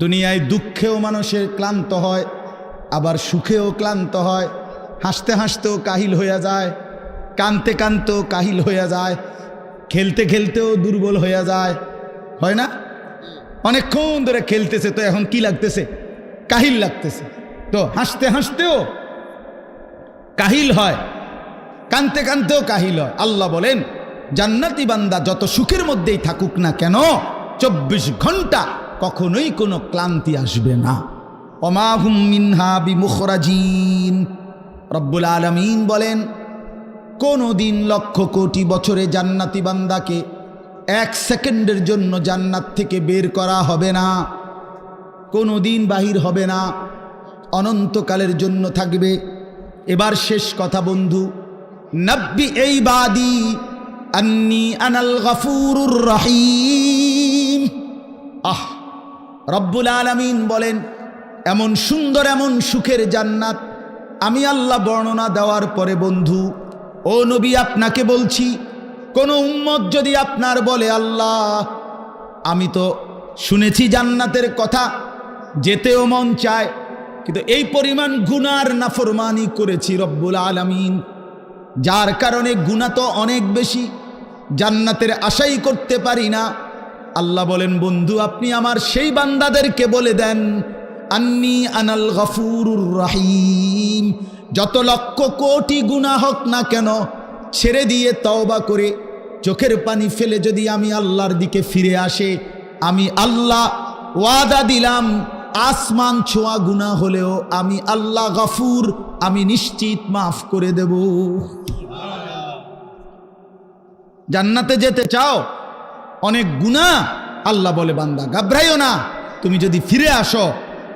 দুনিয়ায় দুঃখেও মানুষের ক্লান্ত হয়, আবার সুখেও ক্লান্ত হয়, হাসতে হাসতেও কাহিল হয়ে যায়, কানতে কানতেও কাহিল হয়ে যায়, খেলতে খেলতেও দুর্বল হয়ে যায়, হয় না? অনেকক্ষণ ধরে খেলতেছে তো এখন কি লাগতেছে? কাহিল লাগতেছে। তো হাসতে হাসতেও কাহিল হয়, কানতে কানতেও কাহিল হয়। আল্লাহ বলেন জান্নাতি বান্দা যত সুখের মধ্যেই থাকুক না কেন 24 ঘন্টা কখনোই কোনো ক্লান্তি আসবে না। ওমা হুম মিনহা বিমুখরাজিন, রব্বুল আলামিন বলেন কোনো দিন লক্ষ কোটি বছরে জান্নাতি বান্দাকে 1 সেকেন্ডের জন্য জান্নাত থেকে বের করা হবে না, কোনো দিন বাহির হবে না, অনন্তকালের জন্য থাকবে। এবার শেষ কথা বন্ধু, নব্বি এই বাদি আন্নি আনাল গফুরুর রহিম। রব্বুল আলামিন বলেন এমন সুন্দর এমন সুখের জান্নাত আমি আল্লাহ বর্ণনা দেওয়ার পরে বন্ধু ও নবী আপনাকে বলছি, কোন উম্মত যদি আপনার বলে আল্লাহ আমি তো শুনেছি জান্নাতের কথা, যেতেও মন চায়, কিন্তু এই পরিমাণ গুনার নাফরমানি করেছি রব্বুল আলামিন, যার কারণে গুনাহ তো অনেক বেশি, জান্নাতের আশাই করতে পারি না। আল্লাহ বলেন বন্ধু আপনি আমার সেই বান্দাদেরকে বলে দেন আন্নি আনাল গফুরুর রহিম, যত লক্ষ কোটি গুনাহ হোক না কেন ছেড়ে দিয়ে তওবা করে চোখের পানি ফেলে যদি আমি আল্লাহর দিকে ফিরে আসে, আমি আল্লাহ ওয়াদা দিলাম আসমান ছোঁয়া গুনাহ হলেও আমি আল্লাহ গফুর, আমি নিশ্চিত মাফ করে দেব। জান্নাতে যেতে চাও, অনেক গুনাহ, আল্লাহ বলে বান্দা ঘাবড়াইও না, তুমি যদি ফিরে আসো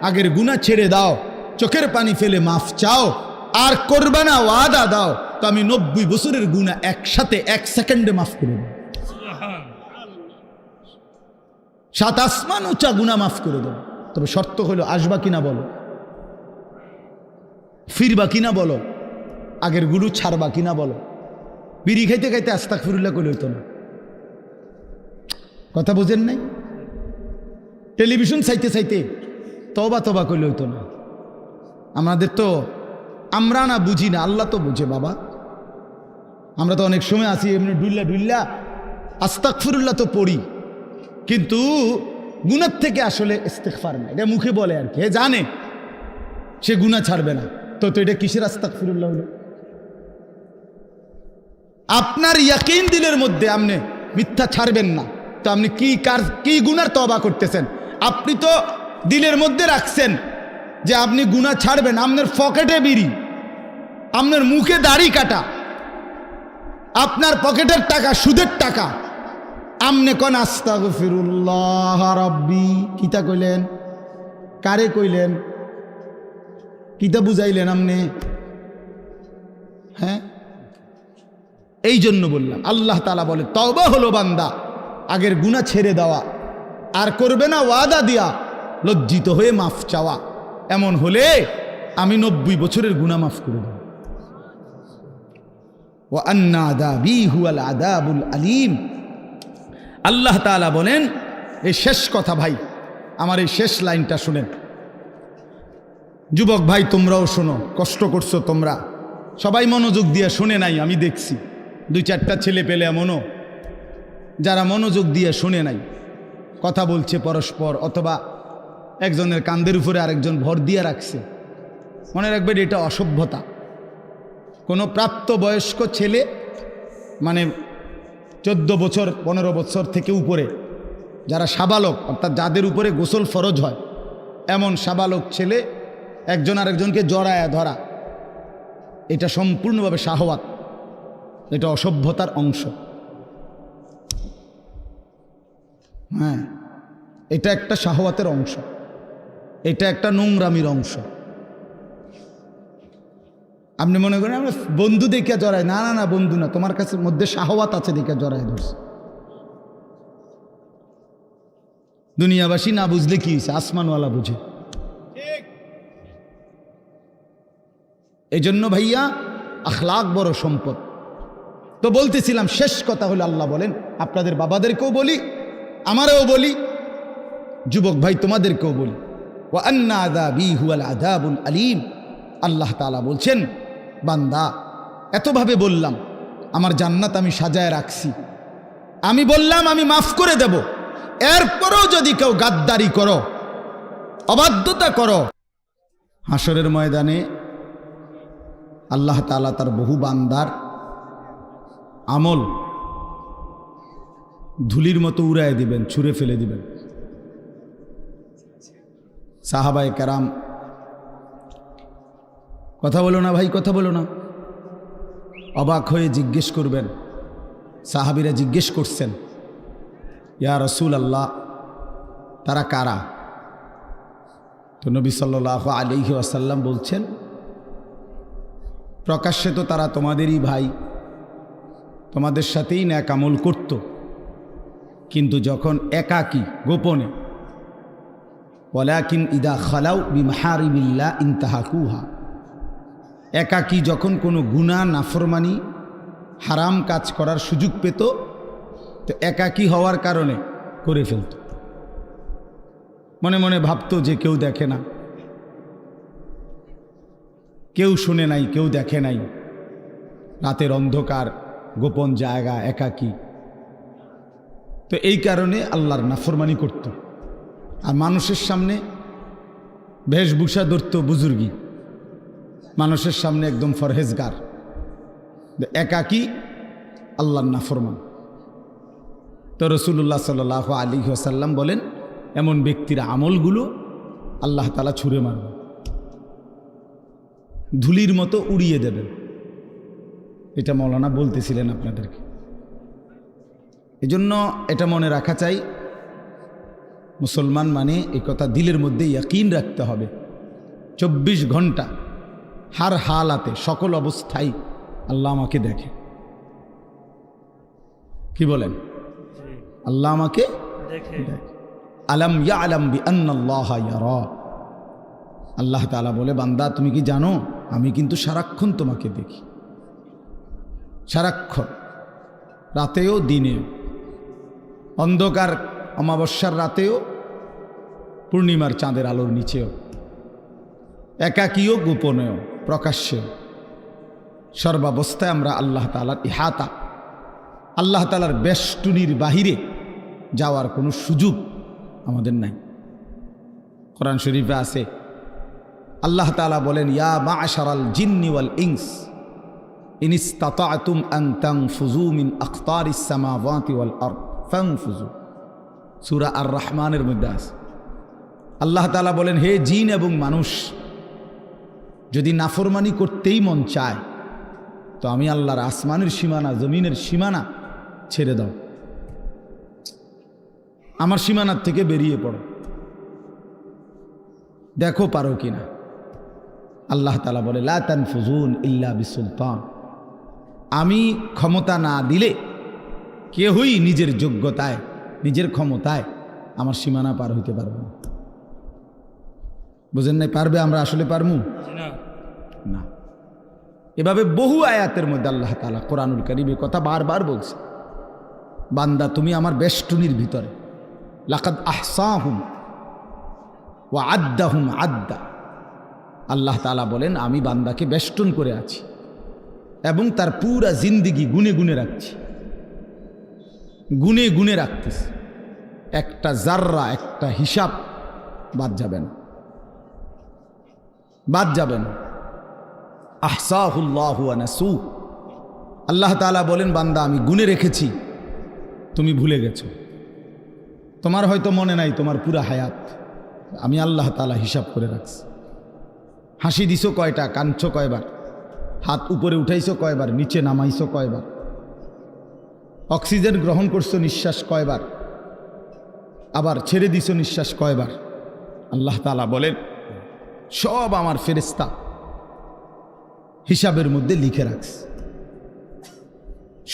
আগের গুনাহ ছেড়ে দাও, চোখের পানি ফেলে মাফ চাও আর করবে না ওয়াদা দাও, তো আমি 90 বছরের গুনাহ একসাথে 1 সেকেন্ডে মাফ করে দেব। 7 আসমান উঁচা গুনাহ মাফ করে দেব। তবে শর্ত হলো আসবা কিনা বলো, ফিরবা কিনা বলো, আগের গুরু ছাড়বা কিনা বলো। বিড়ি খাইতে খাইতে আস্তাগফিরুল্লাহ কইলে হইতো না, কথা বুঝেন নাই? টেলিভিশন চাইতে চাইতে তওবা তওবা কইলে হইতো না। আমাদের তো আমরা না বুঝি না, আল্লাহ তো বুঝে বাবা। আমরা তো অনেক সময় আছি এমনি ডুল্লা ডুল্লা আস্তাগফিরুল্লাহ তো পড়ি, কিন্তু গুনাহ থেকে আসলে ইস্তেগফার না, এটা মুখে বলে আর কি, জানে সে গুনাহ ছাড়বে না, তো এটা কিসের আস্তাগফিরুল্লাহ হলো? আপনার ইয়াকিন দিলের মধ্যে আপনি মিথ্যা ছাড়বেন না, তো আপনি কি গুনার তওবা করতেছেন? আপনি তো দিলের মধ্যে রাখছেন যে আপনি গুনাহ ছাড়বেন, আপনার পকেটে বিড়ি, আপনার মুখে দাড়ি কাটা, আপনার পকেটের টাকা সুদের টাকা, আমনে কোন আস্তাগফিরুল্লাহ রাব্বি কিতা কইলেন? কারে কইলেন? কিতা বুঝাইলেন আমনে? হ্যাঁ, এই জন্য বললাম আল্লাহ তাআলা বলে তওবা হলো বান্দা আগের গুনাহ ছেড়ে দেওয়া, আর করবে না ওয়াদা দিয়া লজ্জিত হয়ে মাফ চাওয়া। এমন হলে আমি 90 বছরের গুনাহ মাফ করে দেব। ওয়া আন্না আযাবি হুয়াল আযাবুল আলীম, আল্লাহ তাআলা বলেন, এই শেষ কথা ভাই, আমার এই শেষ লাইনটা শুনেন। যুবক ভাই তোমরাও শোনো, কষ্ট করছো তোমরা, সবাই মনোযোগ দিয়ে শুনে নাই, আমি দেখছি 2-4টা ছেলে পেলে এমনও যারা মনোযোগ দিয়ে শুনে নাই, কথা বলছে পরস্পর, অথবা একজনের কান্দের উপরে আরেকজন ভর দিয়ে রাখছে। মনে রাখবেন, এটা অসভ্যতা। কোনো প্রাপ্তবয়স্ক ছেলে, মানে 14 বছর 15 বছর থেকে উপরে যারা সাবালক, অর্থাৎ যাদের উপরে গোসল ফরজ হয়, এমন সাবালক ছেলে একজন আরেকজনকে জড়ায়া ধরা, এটা সম্পূর্ণভাবে শাহওয়াত, এটা অসভ্যতার অংশ। হ্যাঁ, এটা একটা শাহওয়াতের অংশ, এটা একটা নোংরামির অংশ। আপনি মনে করেন আমরা বন্ধু দেখে জড়াই, না না না, বন্ধু না, তোমার কাছে মধ্যে শাহওয়াত আছে দেখে জড়াই ধরছে। দুনিয়াবাসী না বুঝলে কি হয়েছে, আসমানওয়ালা বুঝে। এই জন্য ভাইয়া আখলাক বড় সম্পদ। তো বলতেছিলাম, শেষ কথা হলো, আল্লাহ বলেন, আপনাদের বাবাদেরকেও বলি, আমারও বলি, যুবক ভাই তোমাদেরকেও বলি, ওয়া আন্না আযাবি হুয়াল আযাবুল আলীম। আল্লাহ তাআলা বলছেন, বান্দা এতভাবে বললাম, আমার জান্নাত আমি সাজায় রাখছি, আমি বললাম আমি মাফ করে দেব, এরপরও যদি কেউ গাদ্দারি করো, অবাধ্যতা করো, হাসরের ময়দানে আল্লাহ তাআলা তার বহু বান্দার আমল ধুলির মতো উড়ায় দিবেন, ছুঁড়ে ফেলে দিবেন। সাহাবায়ে কেরাম, কথা বলো না ভাই, কথা বলো না, অবাক হয়ে জিজ্ঞেস করবেন। সাহাবীরা জিজ্ঞেস করছেন, ইয়া রাসূলুল্লাহ, তারা কারা? তো নবী সাল্লাল্লাহু আলাইহি ওয়াসাল্লাম বলছেন, প্রকাশ্যে তো তারা তোমাদেরই ভাই, তোমাদের সাথেই নেক আমল করত, কিন্তু যখন একাকী গোপনে, ওয়ালাকিন ইদা খালাউ বিমাহারিমিল্লাহ ইনতাহাকুহা, একাকী যখন কোনো গুনাহ, নাফরমানি, হারাম কাজ করার সুযোগ পেত, তো একাকী হওয়ার কারণে করে ফেলত। মনে মনে ভাবতো যে কেউ দেখে না, কেউ শুনে নাই, কেউ দেখে নাই, রাতের অন্ধকার, গোপন জায়গা, একাকী। তো এই কারণে আল্লাহর নাফরমানি করত, আর মানুষের সামনে বেশভূষা ধরত বুজুর্গি, মানুষের সামনে একদম ফরহেজগার, একাকী আল্লাহর নাফরমান। তো রাসূলুল্লাহ সাল্লাল্লাহু আলাইহি ওয়াসাল্লাম বলেন, এমন ব্যক্তির আমলগুলো আল্লাহ তাআলা ছুঁড়ে মারবেন, ধুলির মতো উড়িয়ে দেবেন। এটা মৌলানা বলতেছিলেন আপনাদেরকে। এজন্য এটা মনে রাখা চাই, মুসলমান মানে এই কথা দিলের মধ্যে ইয়াকিন রাখতে হবে, 24 ঘন্টা হার হালাতে, সকল অবস্থায় আল্লাহ আমাকে দেখে। কি বলেন? আল্লাহ আমাকে দেখে। আলাম ইয়ালাম বিআন্নাল্লাহা ইয়ারা। আল্লাহ তাআলা বলে, বান্দা তুমি কি জানো, আমি কিন্তু সারাক্ষণ তোমাকে দেখি, সারাক্ষণ, রাতেও দিনেও, অন্ধকার অমাবস্যার রাতেও, পূর্ণিমার চাঁদের আলোর নিচেও, একাকীও, গোপনেও, প্রকাশ্যেও, সর্বাবস্থায় আমরা আল্লাহ তাআলার ইহাতা, আল্লাহ তাআলার বেষ্টনীর বাহিরে যাওয়ার কোনো সুযোগ আমাদের নাই। কোরআন শরীফে আছে, আল্লাহ তাআলা বলেন, ইয়া মা'শারাল জিন্নি ওয়াল ইনস ইন ইসতাতা'তুম আন তানফুযু মিন আকতারিস সামাওয়াতি ওয়াল আরদ ফানফুযু। সূরা আর রহমানের মধ্যে আছে। আল্লাহ তাআলা বলেন, হে জিন এবং মানুষ, যদি নাফরমানি করতেই মন চায়, তো আমি আল্লাহর আসমানের সীমানা, জমিনের সীমানা ছেড়ে দাও, আমার সীমানার থেকে বেরিয়ে পড়ো, দেখো পারো কিনা। আল্লাহ তাআলা বলে, লা তানফুজুন ইল্লা বিসুলতান, আমি ক্ষমতা না দিলে কেউই নিজের যোগ্যতায়, নিজের ক্ষমতায় আমার সীমানা পার হইতে পারবে না। বুঝেন নাই? পারবে? আমরা আসলে পারমু না। এভাবে বহু আয়াতের মধ্যে আল্লাহ তাআলা কোরআনুল কারীমে কথা বারবার বলছে। বান্দা তুমি আমার বেষ্টনীর ভিতরে, লাকাদ আহসাহুম ওয়া আদ্দাহুম আদ্দা। আল্লাহ তাআলা বলেন আমি বান্দাকে বেষ্টন করে আছি এবং তার পুরা জিন্দিগি গুনে গুনে রাখছি, গুনে গুনে রাখতেছি। একটা জাররা, একটা হিসাব বাদ যাবে না, বাদ যাবে না। আহসাহুল্লাহু ওয়া নাসু। আল্লাহ তাআলা বলেন বান্দা আমি গুনে রেখেছি, তুমি ভুলে গেছো। তোমার হয়তো মনে নাই তোমার পুরা হায়াত, আমি আল্লাহ তাআলা হিসাব করে রাখছি। হাসি দিছো কয়টা, কাঁদছো কয়বার, হাত উপরে উঠাইছো কয়বার, নিচে নামাইছো কয়বার, অক্সিজেন গ্রহণ করছো নিঃশ্বাস কয়বার, আবার ছেড়ে দিছো নিঃশ্বাস কয়বার। আল্লাহ তাআলা বলেন সব আমার ফেরেশতা হিসাবের মধ্যে লিখে রাখছে,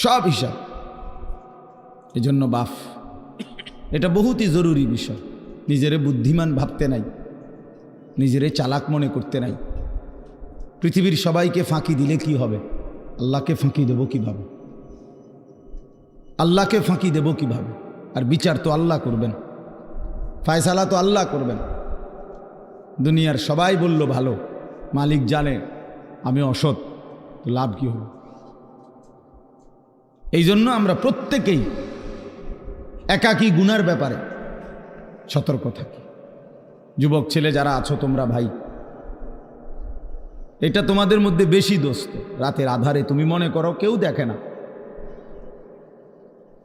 সব হিসাব। এজন্য বাফ, এটা বহুতই জরুরি বিষয়। নিজেরে বুদ্ধিমান ভাবতে নাই, নিজেরে চালাক মনে করতে নাই। পৃথিবীর সবাইকে ফাঁকি দিলে কি হবে? আল্লাহকে ফাঁকি দেব কিভাবে? আল্লাহকে ফাঁকি দেব কিভাবে? আর বিচার তো আল্লাহ করবেন, ফায়সালা তো আল্লাহ করবেন। দুনিয়ার সবাই বলল ভালো, মালিক জানে আমি অসৎ, তো লাভ কি হবে? এই জন্য আমরা প্রত্যেকেই একাকী গুনার ব্যাপারে সতর্ক থাকি। যুবক ছেলে যারা আছো তোমরা ভাই, এটা তোমাদের মধ্যে বেশি দোস্ত। রাতের আধারে তুমি মনে করো কেউ দেখে না,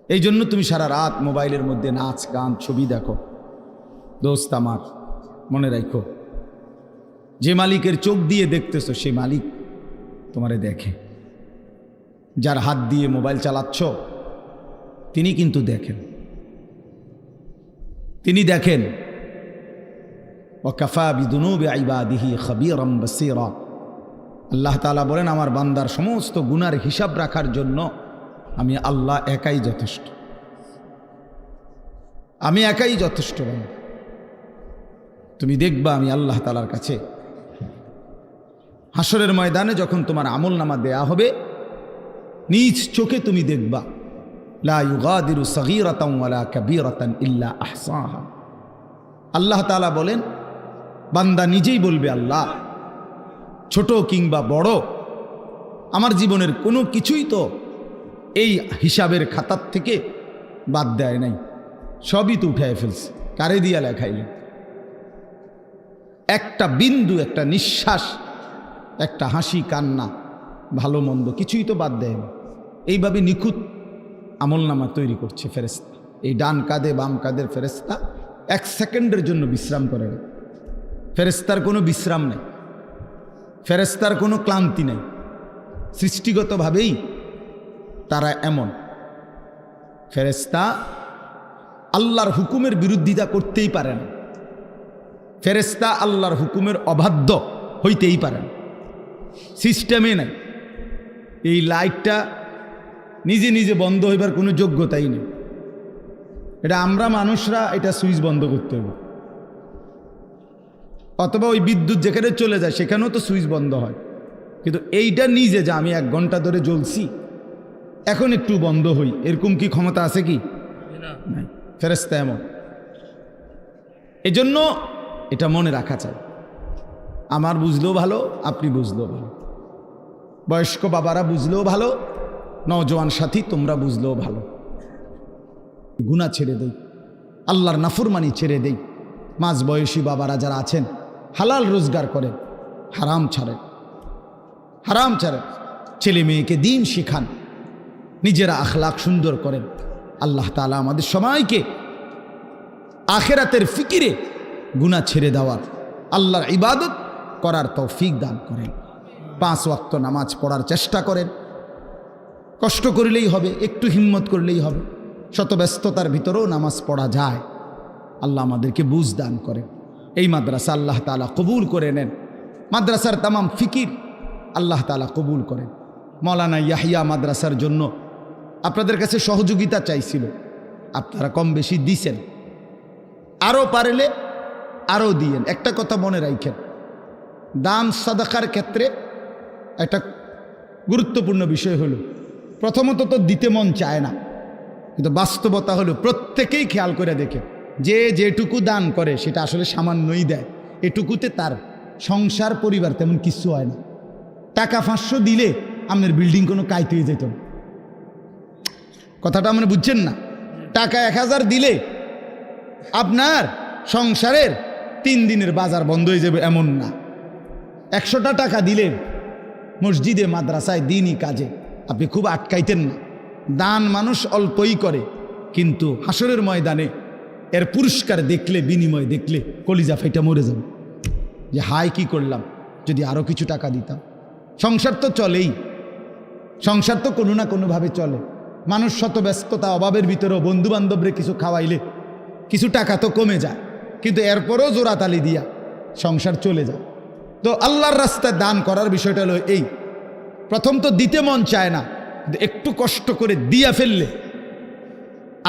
এই জন্য তুমি সারা রাত মোবাইলের মধ্যে নাচ গান ছবি দেখো। দোস্ত আমার, মনে রাখো যে মালিকের চোখ দিয়ে দেখতেছো সেই মালিক তোমারে দেখে। যার হাত দিয়ে মোবাইল চালাচ্ছ তিনি কিন্তু দেখেন, তিনি দেখেন। ওয়াকাফা বিদুনুবি ইবাদিহি খাবীরাম বাসীরা। আল্লাহ তাআলা বলেন আমার বান্দার সমস্ত গুনার হিসাব রাখার জন্য আমি আল্লাহ একাই যথেষ্ট, আমি একাই যথেষ্ট। তুমি দেখবা আমি আল্লাহ তাআলার কাছে হাসরের ময়দানে যখন তোমার আমল নামা দেয়া হবে, নিজ চোখে তুমি দেখবা লা ইউগাদিরু সগীরাতান ওয়ালা কাবীরাতান ইল্লা আহসাহা। আল্লাহ তাআলা বলেন বান্দা নিজেই বলবে আল্লাহ ছোট কিংবা বড় আমার জীবনের কোনো কিছুই তো এই হিসাবের খাতার থেকে বাদ দেয় নাই, সবই তো উঠায় ফেলছে। কারে দিয়া লেখাইলেন? একটা বিন্দু, একটা নিঃশ্বাস, একটা হাসি কান্না, ভালো মন্দ কিছুই তো বাদ দেয় না। এইভাবে নিখুঁত আমলনামা তৈরি করছে ফেরেশতা। এই ডান কাঁধে বাম কাঁধের ফেরেশতা এক সেকেন্ডের জন্য বিশ্রাম করে না। ফেরেশতার কোনো বিশ্রাম নেই, ফেরেশতার কোনো ক্লান্তি নেই। সৃষ্টিগতভাবেই তারা এমন। ফেরেশতা আল্লাহর হুকুমের বিরোধিতা করতেই পারে না, ফেরেশতা আল্লাহর হুকুমের অবাধ্য হইতেই পারে না, সিস্টেমে নাই। এই লাইটটা নিজে নিজে বন্ধ হইবার কোনো যোগ্যতাই নেই। এটা আমরা মানুষরা এটা সুইচ বন্ধ করতে হবে, অথবা ওই বিদ্যুৎ যেখানে চলে যায় সেখানেও তো সুইচ বন্ধ হয়। কিন্তু এইটা নিজে যে আমি 1 ঘন্টা ধরে জ্বলছি এখন একটু বন্ধ হই, এরকম কি ক্ষমতা আছে কি? নাই। ফেরেশতা এমন। এজন্য এটা মনে রাখা চাই। আমার বুঝলেও ভালো, আপনি বুঝলেও ভালো, বয়স্ক বাবারা বুঝলেও ভালো, নওজোয়ান সাথী তোমরা বুঝলেও ভালো। গুনাহ ছেড়ে দেই, আল্লাহর নাফরমানি ছেড়ে দেই। মাঝ বয়সী বাবারা যারা আছেন হালাল রোজগার করেন, হারাম ছাড়েন, হারাম ছাড়েন। ছেলে মেয়েকে দ্বীন শিখান, নিজেরা আখলাক সুন্দর করেন। আল্লাহ তাআলা আমাদের সবাইকে আখিরাতের ফিকিরে গুনাহ ছেড়ে দেওয়ার, আল্লাহর ইবাদত করার তৌফিক দান করেন। 5 ওয়াক্ত নামাজ পড়ার চেষ্টা করেন। কষ্ট করলেই হবে, একটু হিম্মত করলেই হবে। শত ব্যস্ততার ভিতরেও নামাজ পড়া যায়। আল্লাহ আমাদেরকে বুঝ দান করেন। এই মাদ্রাসা আল্লাহ তাআলা কবুল করে নেন। মাদ্রাসার তামাম ফিকির আল্লাহ তাআলা কবুল করেন। মাওলানা ইয়াহিয়া মাদ্রাসার জন্য আপনাদের কাছে সহযোগিতা চাইছিল, আপনারা কম বেশি দিছেন। আরও পারলে আরও দিয়েন। একটা কথা মনে রাখেন, দান সাদাকার ক্ষেত্রে একটা গুরুত্বপূর্ণ বিষয় হলো প্রথমত তো দিতে মন চায় না, কিন্তু বাস্তবতা হলো প্রত্যেকেই খেয়াল করে দেখে যে যেটুকু দান করে সেটা আসলে সামান্যই দেয়, এটুকুতে তার সংসার পরিবার তেমন কিছু হয় না। টাকা 500 দিলে আপনার বিল্ডিং কোনো কাইতে হয়ে যেত না। কথাটা আপনি বুঝছেন না? টাকা 1000 দিলে আপনার সংসারের 3 দিনের বাজার বন্ধ হয়ে যাবে এমন না। 100টা টাকা দিলে মসজিদে মাদ্রাসায় দিনই কাজে আপনি খুব আটকাইতেন না। দান মানুষ অল্পই করে, কিন্তু হাসরের ময়দানে এর পুরস্কার দেখলে, বিনিময় দেখলে কলিজা ফাইটা মরে যাবে যে হায় কি করলাম, যদি আরও কিছু টাকা দিতাম। সংসার তো চলেই, সংসার তো কোনো না কোনোভাবে চলে। মানুষ শত ব্যস্ততা অভাবের ভিতরেও বন্ধু বান্ধবরে কিছু খাওয়াইলে কিছু টাকা তো কমে যায়, কিন্তু এরপরও জোড়াতালি দিয়া সংসার চলে যায়। তো আল্লাহর রাস্তায় দান করার বিষয়টা হলো এই, প্রথম তো দিতে মন চায় না, কিন্তু একটু কষ্ট করে দিয়া ফেললে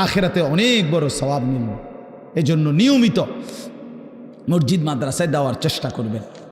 আখেরাতে অনেক বড় সওয়াব মিলবে। এজন্য নিয়মিত মসজিদ মাদ্রাসায় দেওয়ার চেষ্টা করবেন।